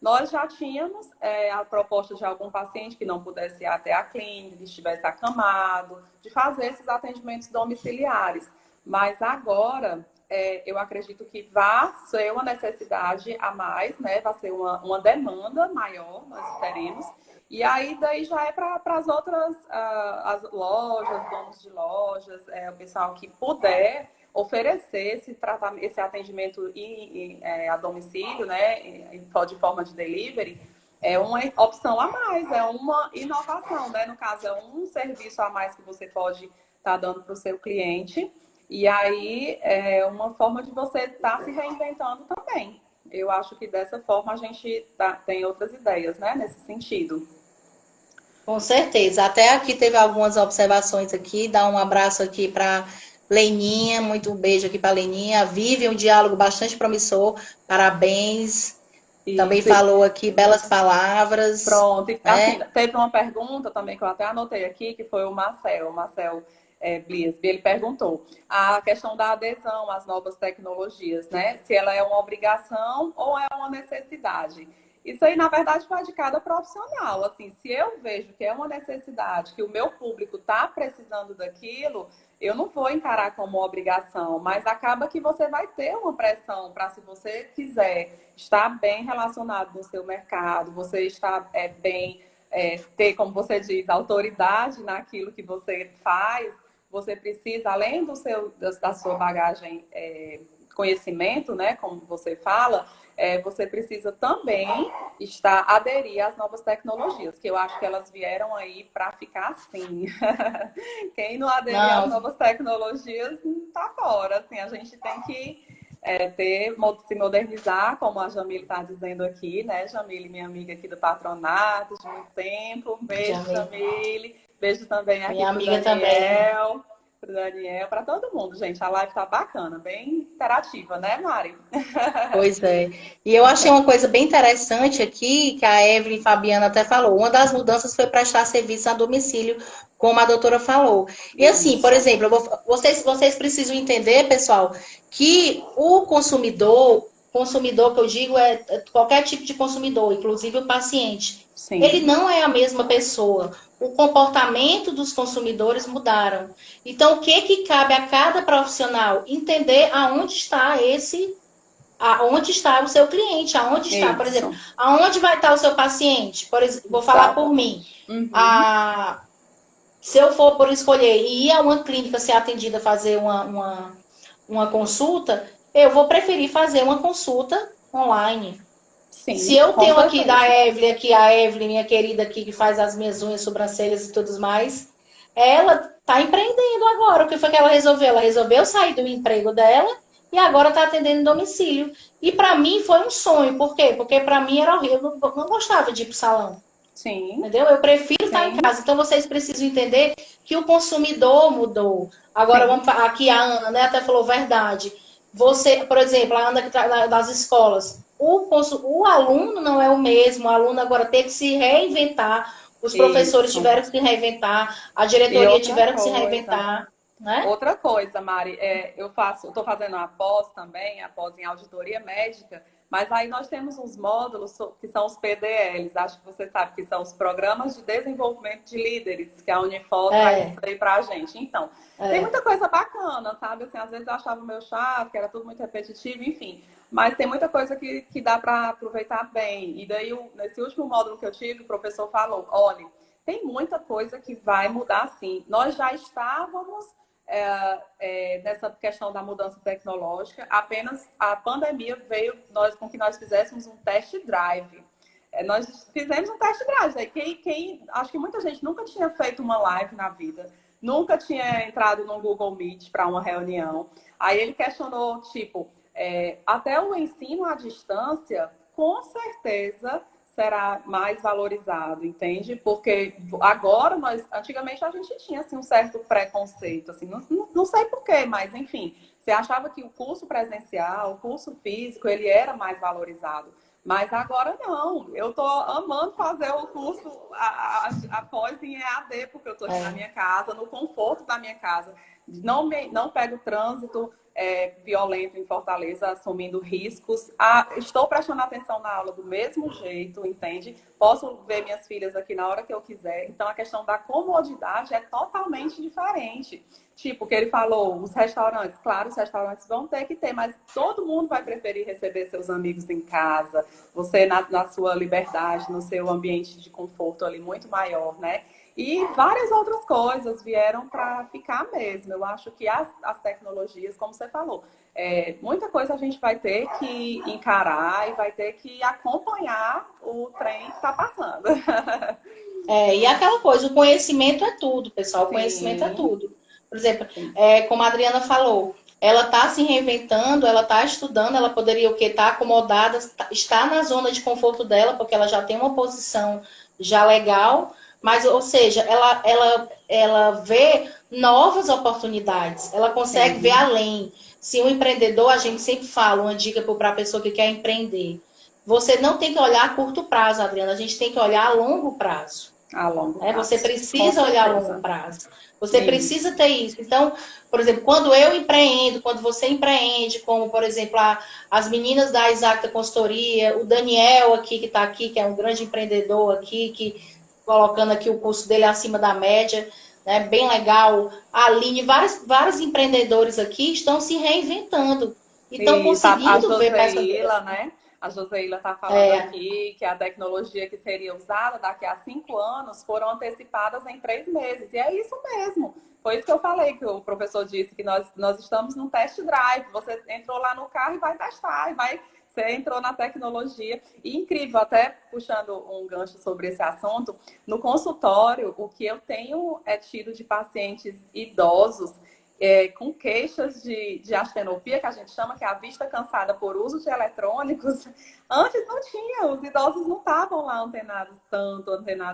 nós já tínhamos a proposta de algum paciente que não pudesse ir até a clínica, que estivesse acamado, de fazer esses atendimentos domiciliares. Mas agora, eu acredito que vai ser uma necessidade a mais, né? Vai ser uma demanda maior, nós teremos. E aí, daí já é para as outras as lojas, donos de lojas, o pessoal que puder oferecer esse atendimento a domicílio, né, de forma de delivery, é uma opção a mais, é uma inovação, né? No caso, é um serviço a mais que você pode estar dando para o seu cliente. E aí é uma forma de você estar se reinventando também, Eu acho que dessa forma a gente tem outras ideias, né, nesse sentido. Com certeza. Até aqui teve algumas observações aqui. Dá um abraço aqui para Leninha, muito um beijo aqui para Leninha. Vive um diálogo bastante promissor. Parabéns. Também Isso, falou aqui belas palavras, pronto. E, assim, né? teve uma pergunta também que eu até anotei aqui, que foi o Marcel Bliesby. Ele perguntou a questão da adesão às novas tecnologias, né? Se ela é uma obrigação ou é uma necessidade. Isso aí, na verdade, vai de cada profissional. Assim, se eu vejo que é uma necessidade, que o meu público está precisando daquilo, eu não vou encarar como obrigação, mas acaba que você vai ter uma pressão para, se você quiser estar bem relacionado no seu mercado, você está bem, ter, como você diz, autoridade naquilo que você faz, você precisa, além da sua bagagem, conhecimento, né, como você fala, você precisa também aderir às novas tecnologias, que eu acho que elas vieram aí para ficar assim. Quem não aderir às Não, novas tecnologias está fora. Assim, a gente tem que se modernizar, como a Jamile está dizendo aqui, né? Jamile, minha amiga aqui do patronato, de muito tempo. Um beijo, Jamile. Jamile. Beijo também aqui Minha amiga também. pro Daniel, para todo mundo, gente. A live tá bacana, bem interativa, né, Mari? Pois é. E eu achei uma coisa bem interessante aqui, que a Evelyn Fabiana até falou. Uma das mudanças foi prestar serviço a domicílio, como a doutora falou. E assim, por Isso, exemplo, vocês precisam entender, pessoal, que o consumidor que eu digo é qualquer tipo de consumidor, inclusive o paciente, ele sim, não é a mesma pessoa. O comportamento dos consumidores mudaram. Então, o que que cabe a cada profissional? Entender aonde está aonde está o seu cliente, aonde está, por exemplo, isso, aonde vai estar o seu paciente? Por exemplo, vou falar por mim. exatamente. Uhum. A, se eu for por escolher e ir a uma clínica ser atendida, fazer uma consulta, eu vou preferir fazer uma consulta online. Se Sim, eu com tenho certeza. Aqui a Evelyn, minha querida aqui, que faz as minhas unhas, sobrancelhas e tudo mais, ela está empreendendo agora. O que foi que ela resolveu? Ela resolveu sair do emprego dela e agora está atendendo em domicílio. E para mim foi um sonho. Por quê? Porque para mim era horrível. Eu não gostava de ir para o salão. Sim, Entendeu? Eu prefiro estar em sim, casa. Então vocês precisam entender que o consumidor mudou. Agora, sim. aqui a Ana, né, até falou verdade. Você, por exemplo, a Ana das escolas, o aluno não é o mesmo, o aluno agora tem que se reinventar, os professores Isso. tiveram que se reinventar, a E diretoria tiveram que se reinventar, né? outra coisa, Mari, estou fazendo a pós também, a pós em auditoria médica, mas aí nós temos uns módulos que são os PDLs, acho que você sabe que são os Programas de Desenvolvimento de Líderes, que a Unifor traz isso É, aí pra gente. Então, tem é, muita coisa bacana, sabe? Assim, às vezes eu achava meio chato, que era tudo muito repetitivo, enfim. Mas tem muita coisa que dá para aproveitar bem. E daí, nesse último módulo que eu tive, o professor falou, olha, tem muita coisa que vai mudar sim. Nós já estávamos nessa questão da mudança tecnológica, apenas a pandemia veio com que nós fizéssemos um test drive. Nós fizemos um test drive. Né? Acho que muita gente nunca tinha feito uma live na vida, nunca tinha entrado no Google Meet para uma reunião. Aí ele questionou, tipo, até o ensino à distância, com certeza será mais valorizado, entende? Porque agora antigamente a gente tinha assim um certo preconceito, assim, não sei porquê, mas enfim, você achava que o curso presencial, o curso físico, ele era mais valorizado. Mas agora não, eu tô amando fazer o curso após em EAD, porque eu tô aqui na é. minha casa, no conforto da minha casa. Não pego trânsito violento em Fortaleza, assumindo riscos. Estou prestando atenção na aula do mesmo jeito, entende? Posso ver minhas filhas aqui na hora que eu quiser. Então, a questão da comodidade é totalmente diferente. Tipo, o que ele falou, os restaurantes. Claro, os restaurantes vão ter que ter, mas todo mundo vai preferir receber seus amigos em casa. Você na sua liberdade, no seu ambiente de conforto ali muito maior, né? E várias outras coisas vieram para ficar mesmo. Eu acho que as tecnologias, como você falou, muita coisa a gente vai ter que encarar e vai ter que acompanhar o trem que está passando. E aquela coisa, o conhecimento é tudo, pessoal, o conhecimento é Sim, tudo. Por exemplo, sim, como a Adriana falou, ela está se reinventando, ela está estudando, ela poderia o quê? Estar acomodada, estar na zona de conforto dela, porque ela já tem uma posição já legal, mas, ou seja, ela vê novas oportunidades, ela consegue ver Sim, além. Se um empreendedor, a gente sempre fala, uma dica para a pessoa que quer empreender, você não tem que olhar a curto prazo, Adriana, a gente tem que olhar a longo prazo. a longo Né? Você prazo, com precisa olhar a longo certeza. prazo. Você precisa Isso. ter isso. Então, por exemplo, quando eu empreendo, quando você empreende, como, por exemplo, as meninas da Exacta Consultoria, o Daniel aqui, que está aqui, que é um grande empreendedor aqui, que colocando aqui o curso dele acima da média, né? Bem legal. A Aline, vários empreendedores aqui estão se reinventando e estão E a conseguindo ver Joseila, né? A Joseila está falando aqui que a tecnologia que seria usada daqui a 5 anos foram antecipadas em 3 meses. E é isso mesmo. Foi isso que eu falei, que o professor disse, que nós estamos num test drive. Você entrou lá no carro e vai testar, você entrou na tecnologia. E incrível, até puxando um gancho sobre esse assunto, no consultório, o que eu tenho tido de pacientes idosos com queixas de astenopia, que a gente chama, que é a vista cansada por uso de eletrônicos. Antes não tinha, os idosos não estavam lá antenados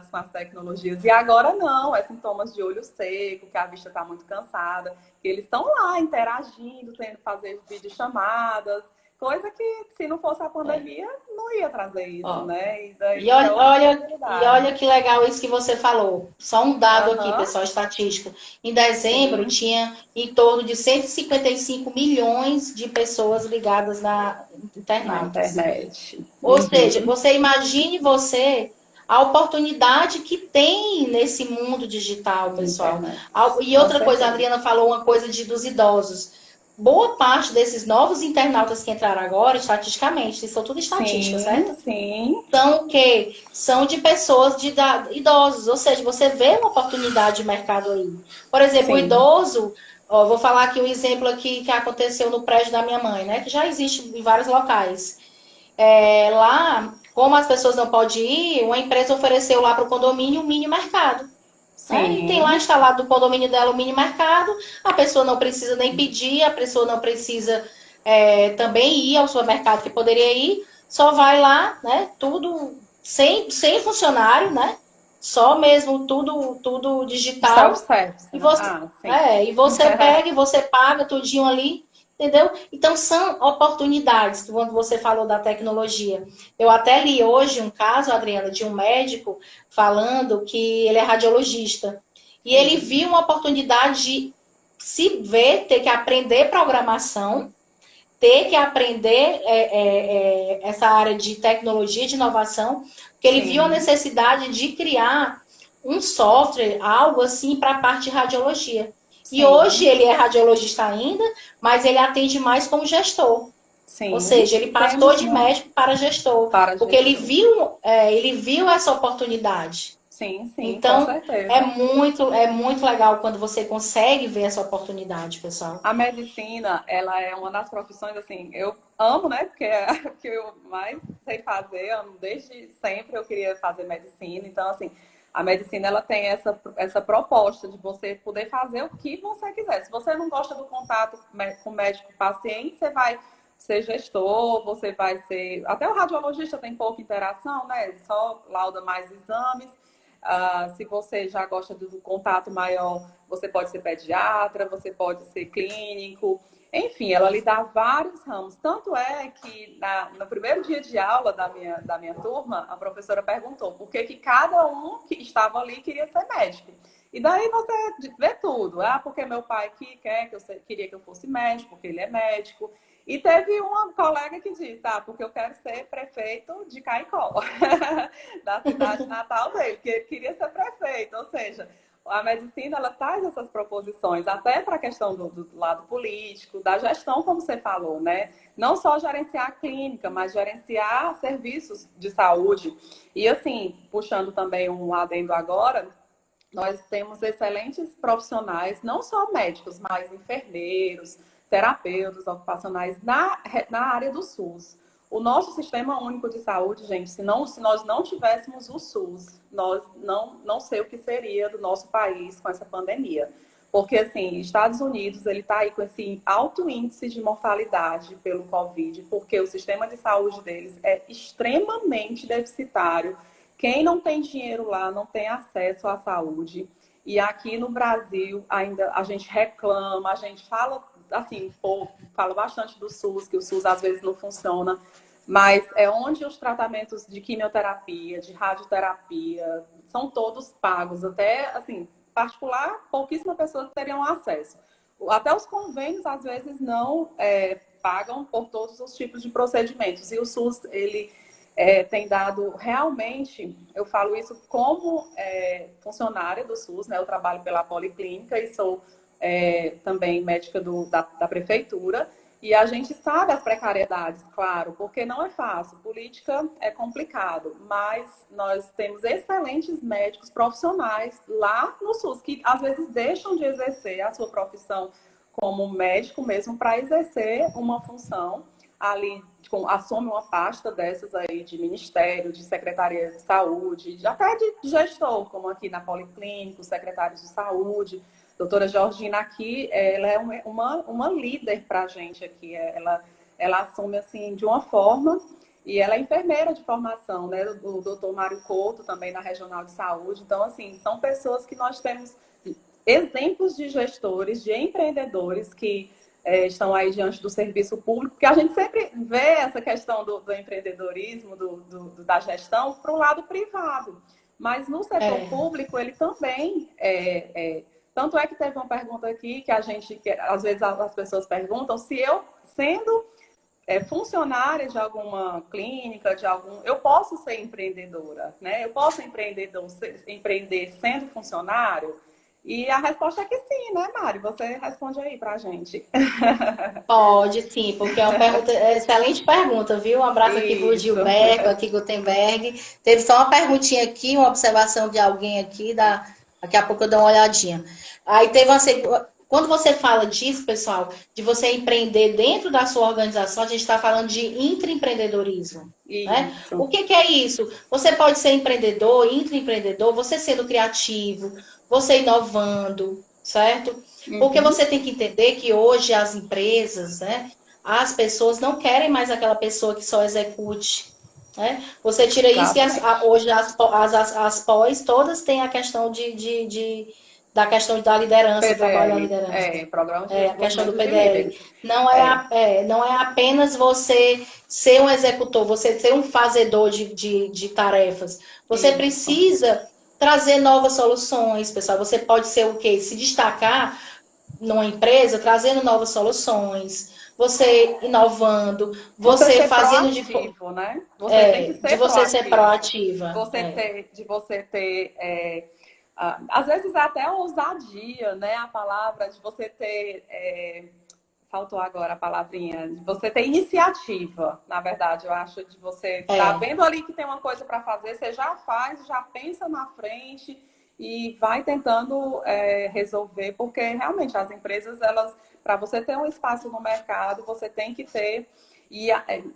com as tecnologias. E agora não, é sintomas de olho seco, que a vista está muito cansada, que eles estão lá interagindo, tendo que fazer videochamadas, coisa que, se não fosse a pandemia, não ia trazer isso, Ó, né? E daí E é olha, outra olha, e possibilidade. olha que legal isso que você falou. Só um dado aqui, Aham, pessoal, estatístico. Em dezembro, sim, tinha em torno de 155 milhões de pessoas ligadas na na internautas. internet. Ou seja, Uhum. você imagine a oportunidade que tem nesse mundo digital, De pessoal. internet, E com outra coisa, a certeza. Adriana falou uma coisa dos idosos. Boa parte desses novos internautas que entraram agora, estatisticamente, isso são tudo estatísticas, Sim, certo? sim, São o quê? São de pessoas de idosos, ou seja, você vê uma oportunidade de mercado aí. Por exemplo, o sim. idoso, ó, vou falar aqui um exemplo aqui que aconteceu no prédio da minha mãe, né? Que já existe em vários locais. Lá, como as pessoas não podem ir, uma empresa ofereceu lá para o condomínio um mini mercado. Né? E tem lá Sim, instalado no condomínio dela o mini mercado, a pessoa não precisa nem pedir, a pessoa não precisa também ir ao supermercado que poderia ir, só vai lá, né? Tudo sem funcionário, né? Só mesmo tudo digital. self-service, E né? você, Ah, sim. e você pega e você paga tudinho ali, entendeu? Então são oportunidades, quando você falou da tecnologia. Eu até li hoje um caso, Adriana, de um médico falando que ele é radiologista. E ele Sim, viu uma oportunidade de se ver, ter que aprender programação, ter que aprender essa área de tecnologia, de inovação, porque ele viu a sim, necessidade de criar um software, algo assim, para a parte de radiologia. E hoje sim, ele é radiologista ainda, mas ele atende mais como gestor. Ou sim. seja, ele passou Temos de muito médico para gestor, para porque gestor. ele viu essa oportunidade. Sim, sim, com Então, certeza. é muito legal quando você consegue ver essa oportunidade, pessoal. A medicina, ela é uma das profissões, assim, eu amo, né? Porque é a que eu mais sei fazer, amo desde sempre eu queria fazer medicina. Então, assim, a medicina, ela tem essa proposta de você poder fazer o que você quiser. Se você não gosta do contato com médico-paciente, você vai ser gestor, você vai ser... Até o radiologista tem pouca interação, né? Só lauda mais exames. Se você já gosta do contato maior, você pode ser pediatra, você pode ser clínico. Enfim, ela lhe dá vários ramos. Tanto é que no primeiro dia de aula da minha turma, a professora perguntou por que cada um que estava ali queria ser médico. E daí você vê tudo. Porque meu pai queria que eu fosse médico, porque ele é médico. E teve uma colega que disse, porque eu quero ser prefeito de Caicó, da cidade natal dele, porque ele queria ser prefeito. Ou seja, a medicina, ela traz essas proposições, até para a questão do lado político, da gestão, como você falou, né? Não só gerenciar a clínica, mas gerenciar serviços de saúde. E assim, puxando também um adendo agora, nós temos excelentes profissionais, não só médicos, mas enfermeiros, terapeutas ocupacionais na área do SUS. O nosso Sistema Único de Saúde, gente, se nós não tivéssemos o SUS, nós não sei o que seria do nosso país com essa pandemia. Porque, assim, Estados Unidos, ele está aí com esse alto índice de mortalidade pelo Covid, porque o sistema de saúde deles é extremamente deficitário. Quem não tem dinheiro lá não tem acesso à saúde. E aqui no Brasil, ainda a gente reclama, a gente fala, assim, pouco, fala bastante do SUS, que o SUS às vezes não funciona, mas é onde os tratamentos de quimioterapia, de radioterapia, são todos pagos. Até, assim, particular, pouquíssimas pessoas teriam acesso. Até os convênios, às vezes, não pagam por todos os tipos de procedimentos. E o SUS, ele tem dado realmente, eu falo isso como funcionária do SUS, né? Eu trabalho pela Policlínica e sou também médica da prefeitura. E a gente sabe as precariedades, claro, porque não é fácil. Política é complicado, mas nós temos excelentes médicos profissionais lá no SUS, que às vezes deixam de exercer a sua profissão como médico mesmo para exercer uma função ali, assume uma pasta dessas aí de ministério, de secretaria de saúde, até de gestor, como aqui na Policlínica, secretários de saúde. Doutora Georgina aqui, ela é uma líder para a gente aqui. Ela assume assim de uma forma, e ela é enfermeira de formação, né? O doutor Mário Couto, também na Regional de Saúde. Então, assim, são pessoas que nós temos exemplos de gestores, de empreendedores que estão aí diante do serviço público, porque a gente sempre vê essa questão do empreendedorismo, da gestão, para o lado privado. Mas no setor público, ele também tanto é que teve uma pergunta aqui que às vezes as pessoas perguntam se eu, sendo funcionária de alguma clínica, eu posso ser empreendedora, né? Eu posso empreender sendo funcionário? E a resposta é que sim, né, Mari? Você responde aí pra gente. Pode sim, porque é uma excelente pergunta, viu? Um abraço aqui para o Isso. Gilberto, aqui Gutenberg. Teve só uma perguntinha aqui, uma observação de alguém aqui, daqui a pouco eu dou uma olhadinha. Aí teve quando você fala disso, pessoal, de você empreender dentro da sua organização, a gente está falando de intraempreendedorismo. Né? O que é isso? Você pode ser empreendedor, intraempreendedor, você sendo criativo, você inovando, certo? Porque você tem que entender que hoje as empresas, né, as pessoas não querem mais aquela pessoa que só execute. Né? Você tira isso que hoje as pós todas têm a questão da questão da liderança, PDL, trabalho na liderança. Programa de a questão do PDL. Não é apenas você ser um executor, você ser um fazedor de tarefas. Você precisa trazer novas soluções, pessoal. Você pode ser o quê? Se destacar numa empresa, trazendo novas soluções, você inovando, você fazendo proativo, né? Você tem que ser de você ser proativa. De você ter às vezes até ousadia, né? A palavra de você ter faltou agora a palavrinha, de você ter iniciativa, na verdade, eu acho, de você tá vendo ali que tem uma coisa para fazer, você já faz, já pensa na frente e vai tentando resolver, porque realmente as empresas, para você ter um espaço no mercado, você tem que ter, e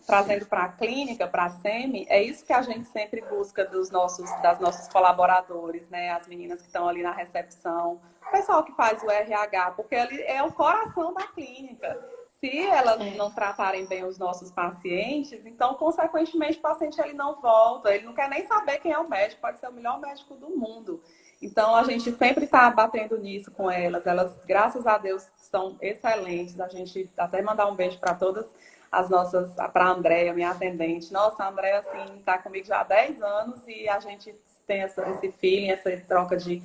trazendo para a clínica, para a SEMI, é isso que a gente sempre busca das nossos colaboradores, né? As meninas que estão ali na recepção, o pessoal que faz o RH, porque ele é o coração da clínica. Se elas não tratarem bem os nossos pacientes, então, consequentemente, o paciente ele não volta, ele não quer nem saber quem é o médico, pode ser o melhor médico do mundo. Então, a gente sempre está batendo nisso com elas. Elas, graças a Deus, são excelentes. A gente até mandar um beijo para todas as nossas, para a Andréia, minha atendente. Nossa, a Andréia, assim, está comigo já há 10 anos e a gente tem esse feeling, essa troca de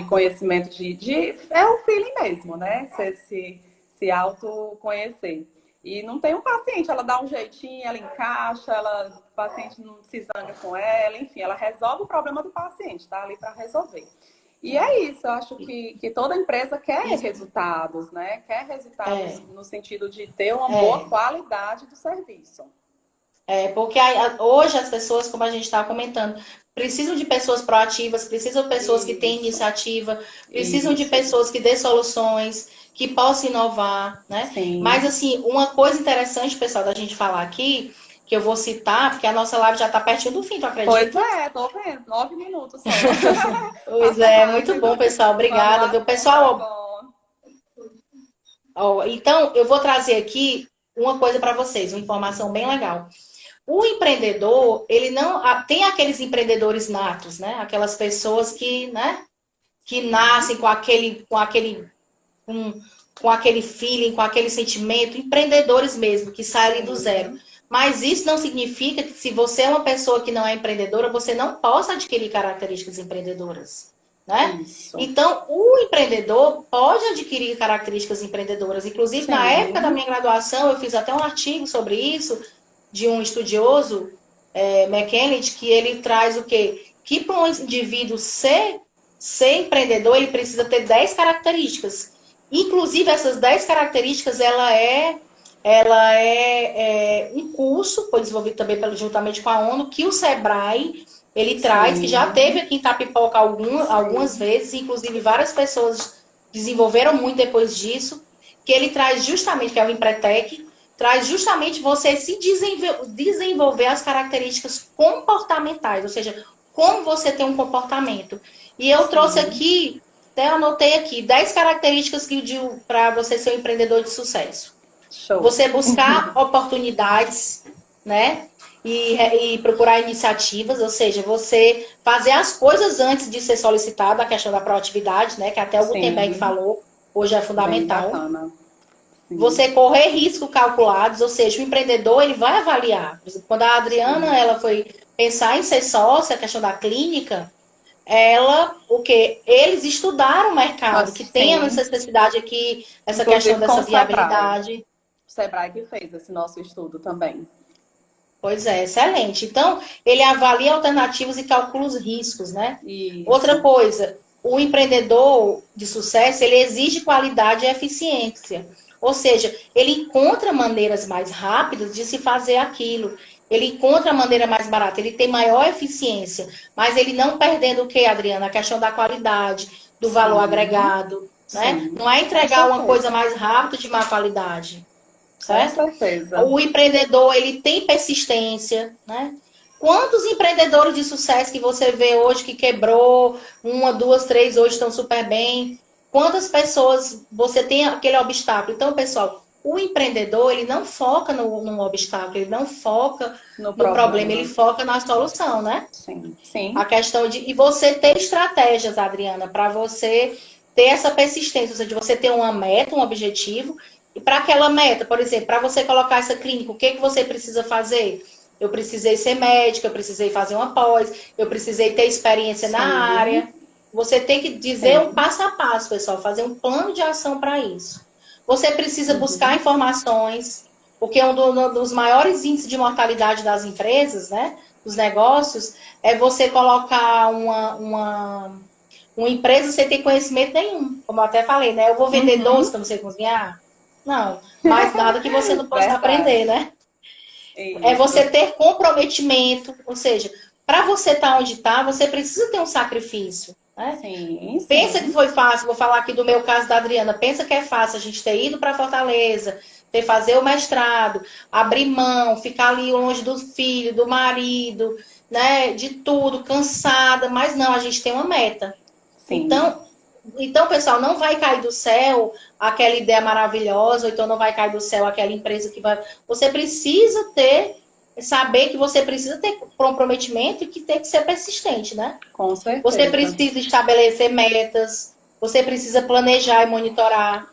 conhecimento, é o feeling mesmo, né? Você se autoconhecer. E não tem um paciente, ela dá um jeitinho, ela encaixa, o paciente não se zanga com ela, enfim, ela resolve o problema do paciente, tá ali para resolver. E é isso, eu acho que toda empresa quer resultados, né? Quer resultados no sentido de ter uma boa qualidade do serviço. Porque hoje as pessoas, como a gente estava comentando, precisam de pessoas proativas, precisam de pessoas que têm iniciativa, precisam de pessoas que dê soluções, que possam inovar, né? Sim. Mas, assim, uma coisa interessante, pessoal, da gente falar aqui, que eu vou citar, porque a nossa live já está pertinho do fim, tu acredita? Pois é, tô vendo, 9 minutos só. Pois muito bom, pessoal, obrigada. Viu? Pessoal, Então, eu vou trazer aqui uma coisa para vocês, uma informação bem legal. O empreendedor, ele não... Tem aqueles empreendedores natos, né? Aquelas pessoas que, né? Que nascem com aquele feeling, com aquele sentimento, empreendedores mesmo, que saem do zero. Mas isso não significa que se você é uma pessoa que não é empreendedora, você não possa adquirir características empreendedoras, né? Isso. Então, o empreendedor pode adquirir características empreendedoras. Inclusive, na época da minha graduação, eu fiz até um artigo sobre isso, de um estudioso, McKennedy, que ele traz o quê? Que para um indivíduo ser empreendedor, ele precisa ter 10 características. Inclusive, essas 10 características, ela é um curso, foi desenvolvido também juntamente com a ONU, que o Sebrae, ele traz, que já teve aqui em Itapipoca algumas vezes, inclusive várias pessoas desenvolveram muito depois disso, que ele traz justamente, que é o Empretec, traz justamente você se desenvolver as características comportamentais, ou seja, como você tem um comportamento. E eu trouxe aqui, até anotei aqui, 10 características para você ser um empreendedor de sucesso. Show. Você buscar oportunidades, né? E procurar iniciativas, ou seja, você fazer as coisas antes de ser solicitado, a questão da proatividade, né? Que até o Gutenberg falou, hoje é fundamental. Bem bacana. Você correr riscos calculados, ou seja, o empreendedor, ele vai avaliar. Por exemplo, quando a Adriana, ela foi pensar em ser sócia, a questão da clínica, eles estudaram o mercado, que tem a necessidade aqui, essa questão dessa viabilidade. O Sebrae que fez esse nosso estudo também. Pois é, excelente. Então, ele avalia alternativas e calcula os riscos, né? Isso. Outra coisa, o empreendedor de sucesso, ele exige qualidade e eficiência. Ou seja, ele encontra maneiras mais rápidas de se fazer aquilo. Ele encontra a maneira mais barata, ele tem maior eficiência, mas ele não perdendo o que, Adriana? A questão da qualidade, do valor agregado, né? Não é entregar uma coisa mais rápida de má qualidade, certo? Com certeza. O empreendedor, ele tem persistência, né? Quantos empreendedores de sucesso que você vê hoje que quebrou, 1, 2, 3, hoje estão super bem? Quantas pessoas você tem aquele obstáculo? Então, pessoal, o empreendedor, ele não foca no obstáculo, ele não foca no problema, ele foca na solução, né? Sim. A questão de... E você ter estratégias, Adriana, para você ter essa persistência, ou seja, você ter uma meta, um objetivo, e para aquela meta, por exemplo, para você colocar essa clínica, o que você precisa fazer? Eu precisei ser médica, eu precisei fazer uma pós, eu precisei ter experiência na área. Você tem que dizer um passo a passo, pessoal, fazer um plano de ação para isso. Você precisa buscar informações, porque um dos maiores índices de mortalidade das empresas, né, dos negócios, é você colocar uma empresa sem ter conhecimento nenhum. Como eu até falei, né? Eu vou vender doce para você cozinhar? Não, mais nada que você não possa aprender, né? Isso. É você ter comprometimento, ou seja, para você estar onde está, você precisa ter um sacrifício. Né? Sim. Pensa que foi fácil, vou falar aqui do meu caso da Adriana, pensa que é fácil a gente ter ido para Fortaleza, fazer o mestrado, abrir mão, ficar ali longe do filho, do marido, né, de tudo, cansada, mas não, a gente tem uma meta. Sim. Então, pessoal, não vai cair do céu aquela ideia maravilhosa, ou então não vai cair do céu aquela empresa que vai... Você precisa saber que você precisa ter comprometimento e que tem que ser persistente, né? Com certeza. Você precisa estabelecer metas, você precisa planejar e monitorar,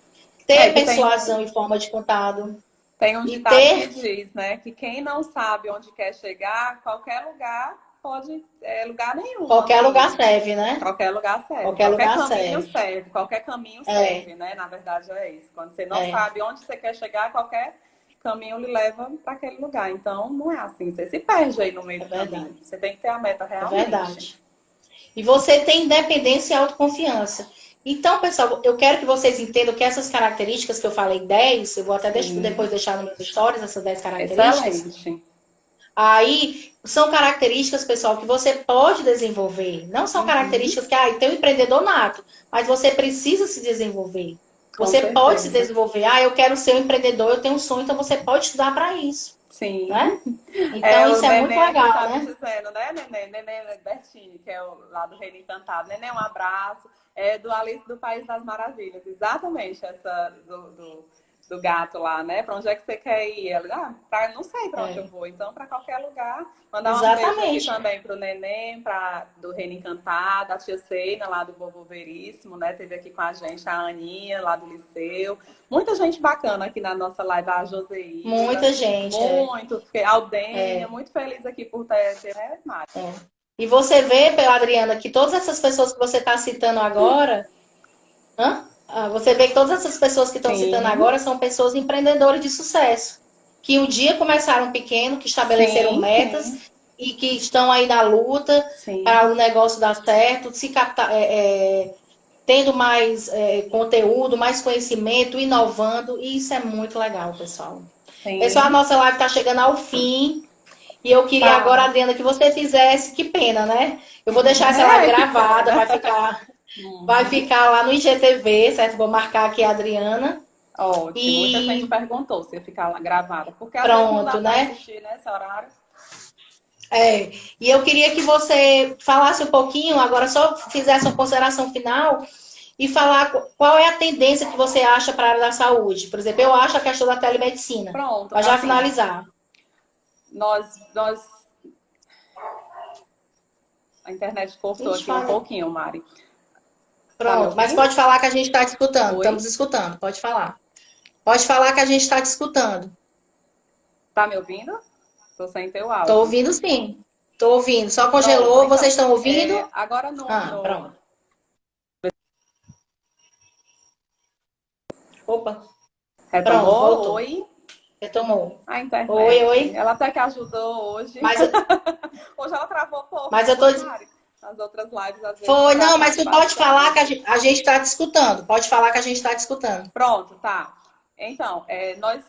ter persuasão em forma de contado. Tem um ditado que diz, né? Que quem não sabe onde quer chegar, qualquer lugar pode... lugar nenhum. Qualquer lugar serve, né? Qualquer lugar serve. Qualquer caminho serve. Qualquer caminho serve, né? Na verdade é isso. Quando você não sabe onde você quer chegar, qualquer caminho lhe leva para aquele lugar. Então, não é assim. Você se perde aí no meio do caminho. Você tem que ter a meta realmente. É verdade. E você tem independência e autoconfiança. Então, pessoal, eu quero que vocês entendam que essas características que eu falei, 10, eu vou até depois deixar nos meus stories essas 10 características. Excelente. Aí, são características, pessoal, que você pode desenvolver. Não são características que, tem um empreendedor nato, mas você precisa se desenvolver. Você pode se desenvolver. Eu quero ser um empreendedor, eu tenho um sonho, então você pode estudar para isso. Sim. né? Então, isso O é muito Neném aqui legal, tá me né? dizendo, né, Neném? Neném Bertini, que é o lá do Reino Encantado. Neném, um abraço. É do Alice do País das Maravilhas. Exatamente, essa do gato lá, né? Pra onde é que você quer ir? Ela, não sei pra onde eu É, vou. Então, pra qualquer lugar. Mandar um beijo aqui exatamente. também pro Neném, do Reino Encantado, a tia Seina, lá do Vovô Veríssimo, né? Teve aqui com a gente a Aninha, lá do Liceu. Muita gente bacana aqui na nossa live, a Joseilda. Muita gente, Muito, fiquei Aldênia, muito feliz aqui por ter, né, Mari? é. E você vê, Adriana, que todas essas pessoas que você está citando agora, você vê que todas essas pessoas que estão citando Sim, agora são pessoas empreendedoras de sucesso, que um dia começaram pequeno, que estabeleceram sim, metas sim, e que estão aí na luta para sim, o negócio dar certo, se captar, tendo mais conteúdo, mais conhecimento, inovando, e isso é muito legal, pessoal. Pessoal, a sim. nossa live está chegando ao fim. E eu queria agora, Tá. Adriana, que você fizesse, que pena, né? Eu vou deixar essa live Que gravada, pena. vai Uhum. ficar lá no IGTV, certo? Vou marcar aqui a Adriana. Ótimo. Muita gente E perguntou se ia ficar lá gravada, porque às vezes não dá pronto, para né? assistir nesse horário. E eu queria que você falasse um pouquinho, agora só fizesse uma consideração final e falar qual é a tendência que você acha para a área da saúde. Por exemplo, eu acho a questão da telemedicina, Pronto, para já assim, finalizar. nós a internet cortou Ixi, aqui um fala. pouquinho, Mari. Tá me Pronto, mas ouvindo? pode falar que a gente está te escutando. Estamos Oi? escutando, pode falar. Pode falar que a gente está te escutando. Tá me ouvindo? Tô sem teu Tô áudio. ouvindo sim. Tô ouvindo. Só Pronto, congelou. então. Vocês estão ouvindo? Agora Pronto. Opa, pronto, retomou? voltou. Oi? Retomou. A Oi, internet. oi. Ela até que ajudou hoje. Mas, Hoje ela travou pouco, mas não eu tô. foi, Mari? Nas outras lives, às vezes, Foi, não, mas travava tu pode falar que bastante. a gente está te escutando. Pode falar que a gente está te escutando. Pronto, tá. Então,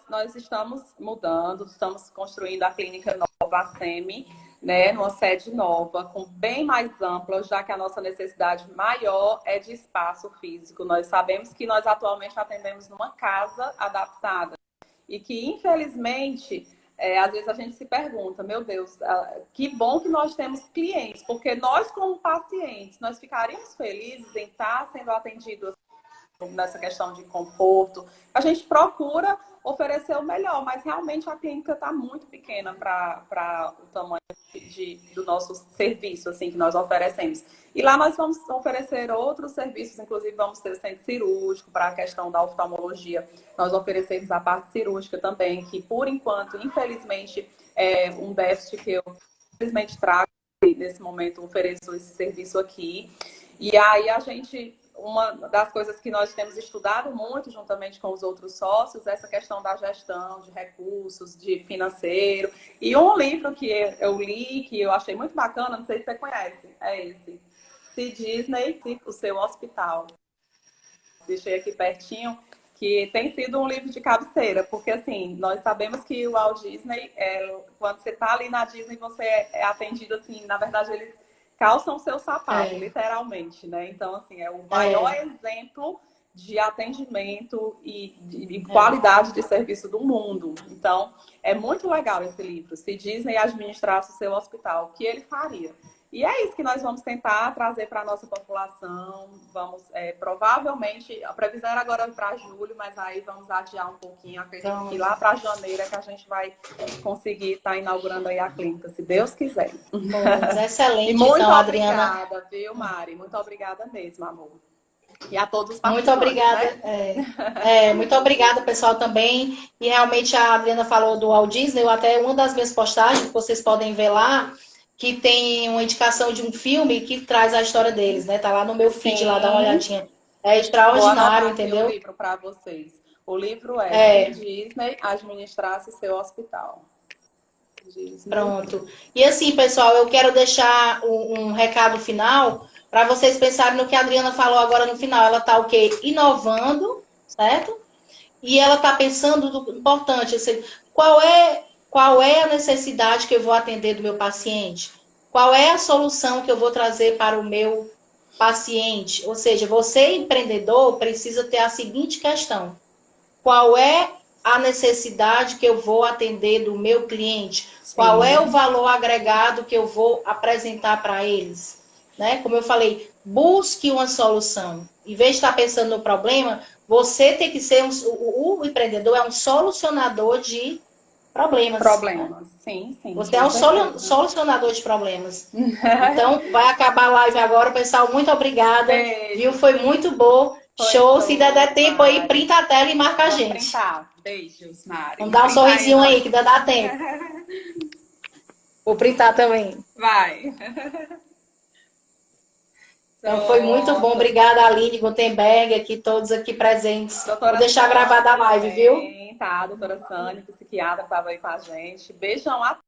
nós estamos mudando, estamos construindo a clínica nova, a SEMI, né, numa sede nova, com bem mais ampla, já que a nossa necessidade maior é de espaço físico. Nós sabemos que nós atualmente atendemos numa casa adaptada e que, infelizmente, às vezes a gente se pergunta, meu Deus, que bom que nós temos clientes, porque nós, como pacientes, nós ficaríamos felizes em estar sendo atendidos nessa questão de conforto. A gente procura oferecer o melhor, mas realmente a clínica está muito pequena para o tamanho do nosso serviço assim, que nós oferecemos. E lá nós vamos oferecer outros serviços, inclusive vamos ter centro cirúrgico para a questão da oftalmologia. Nós oferecemos a parte cirúrgica também, que por enquanto, infelizmente, é um déficit que eu infelizmente trago nesse momento, ofereço esse serviço aqui. E aí a gente, uma das coisas que nós temos estudado muito juntamente com os outros sócios é essa questão da gestão de recursos, de financeiro. E um livro que eu li, que eu achei muito bacana, não sei se você conhece, é esse. Se Disney, o seu hospital. Deixei aqui pertinho, que tem sido um livro de cabeceira, porque assim, nós sabemos que o Walt Disney, quando você está ali na Disney, você é atendido assim, na verdade eles calçam o seu sapato, É, literalmente, né? Então, assim, é o maior é, exemplo de atendimento e de é. qualidade de serviço do mundo. Então, é muito legal esse livro. Se Disney administrasse o seu hospital, o que ele faria? E é isso que nós vamos tentar trazer para a nossa população. Vamos, provavelmente, a previsão era agora para julho, mas aí vamos adiar um pouquinho. Acredito que Pronto. lá para janeiro é que a gente vai conseguir estar inaugurando aí a clínica, se Deus quiser. Pois, E excelente, muito então, Adriana. obrigada, viu, Mari? Muito obrigada mesmo, amor. E a todos os Muito participantes, obrigada. né? Muito obrigada, pessoal, também. E realmente a Adriana falou do Walt Disney, eu até uma das minhas postagens, que vocês podem ver lá, que tem uma indicação de um filme que traz a história deles, né? Tá lá no meu feed, lá, dá uma Sim, olhadinha. É vou anotar extraordinário, aqui o entendeu? livro para vocês. O livro é Se É, Disney Administrasse Seu Hospital. Disney. pronto. E assim, pessoal, eu quero deixar um recado final para vocês pensarem no que a Adriana falou agora no final. Ela tá o quê? Inovando, certo? E ela está pensando do importante, assim, qual é a necessidade que eu vou atender do meu paciente? Qual é a solução que eu vou trazer para o meu paciente? Ou seja, você empreendedor precisa ter a seguinte questão: qual é a necessidade que eu vou atender do meu cliente? Qual é o valor agregado que eu vou apresentar para eles? Né? Como eu falei, busque uma solução. Em vez de estar pensando no problema, você tem que ser o empreendedor é um solucionador de problemas. Problemas, sim. Você é um solucionador de problemas. Então, vai acabar a live agora. Pessoal, muito obrigada. Beijo. Viu? Foi muito bom. Show. Se der tempo Mari. aí, printa a tela e marca a Vou gente. printar. Beijos, Mari. Vamos dar um sorrisinho aí, que ainda dá tempo. Vou printar também. Vai. Então, foi muito bom. Obrigada, Aline Gutenberg, aqui, todos aqui presentes. Doutora Vou deixar gravada a live, viu? Tá, a doutora Sânia, psiquiatra, estava aí com a gente. Beijão a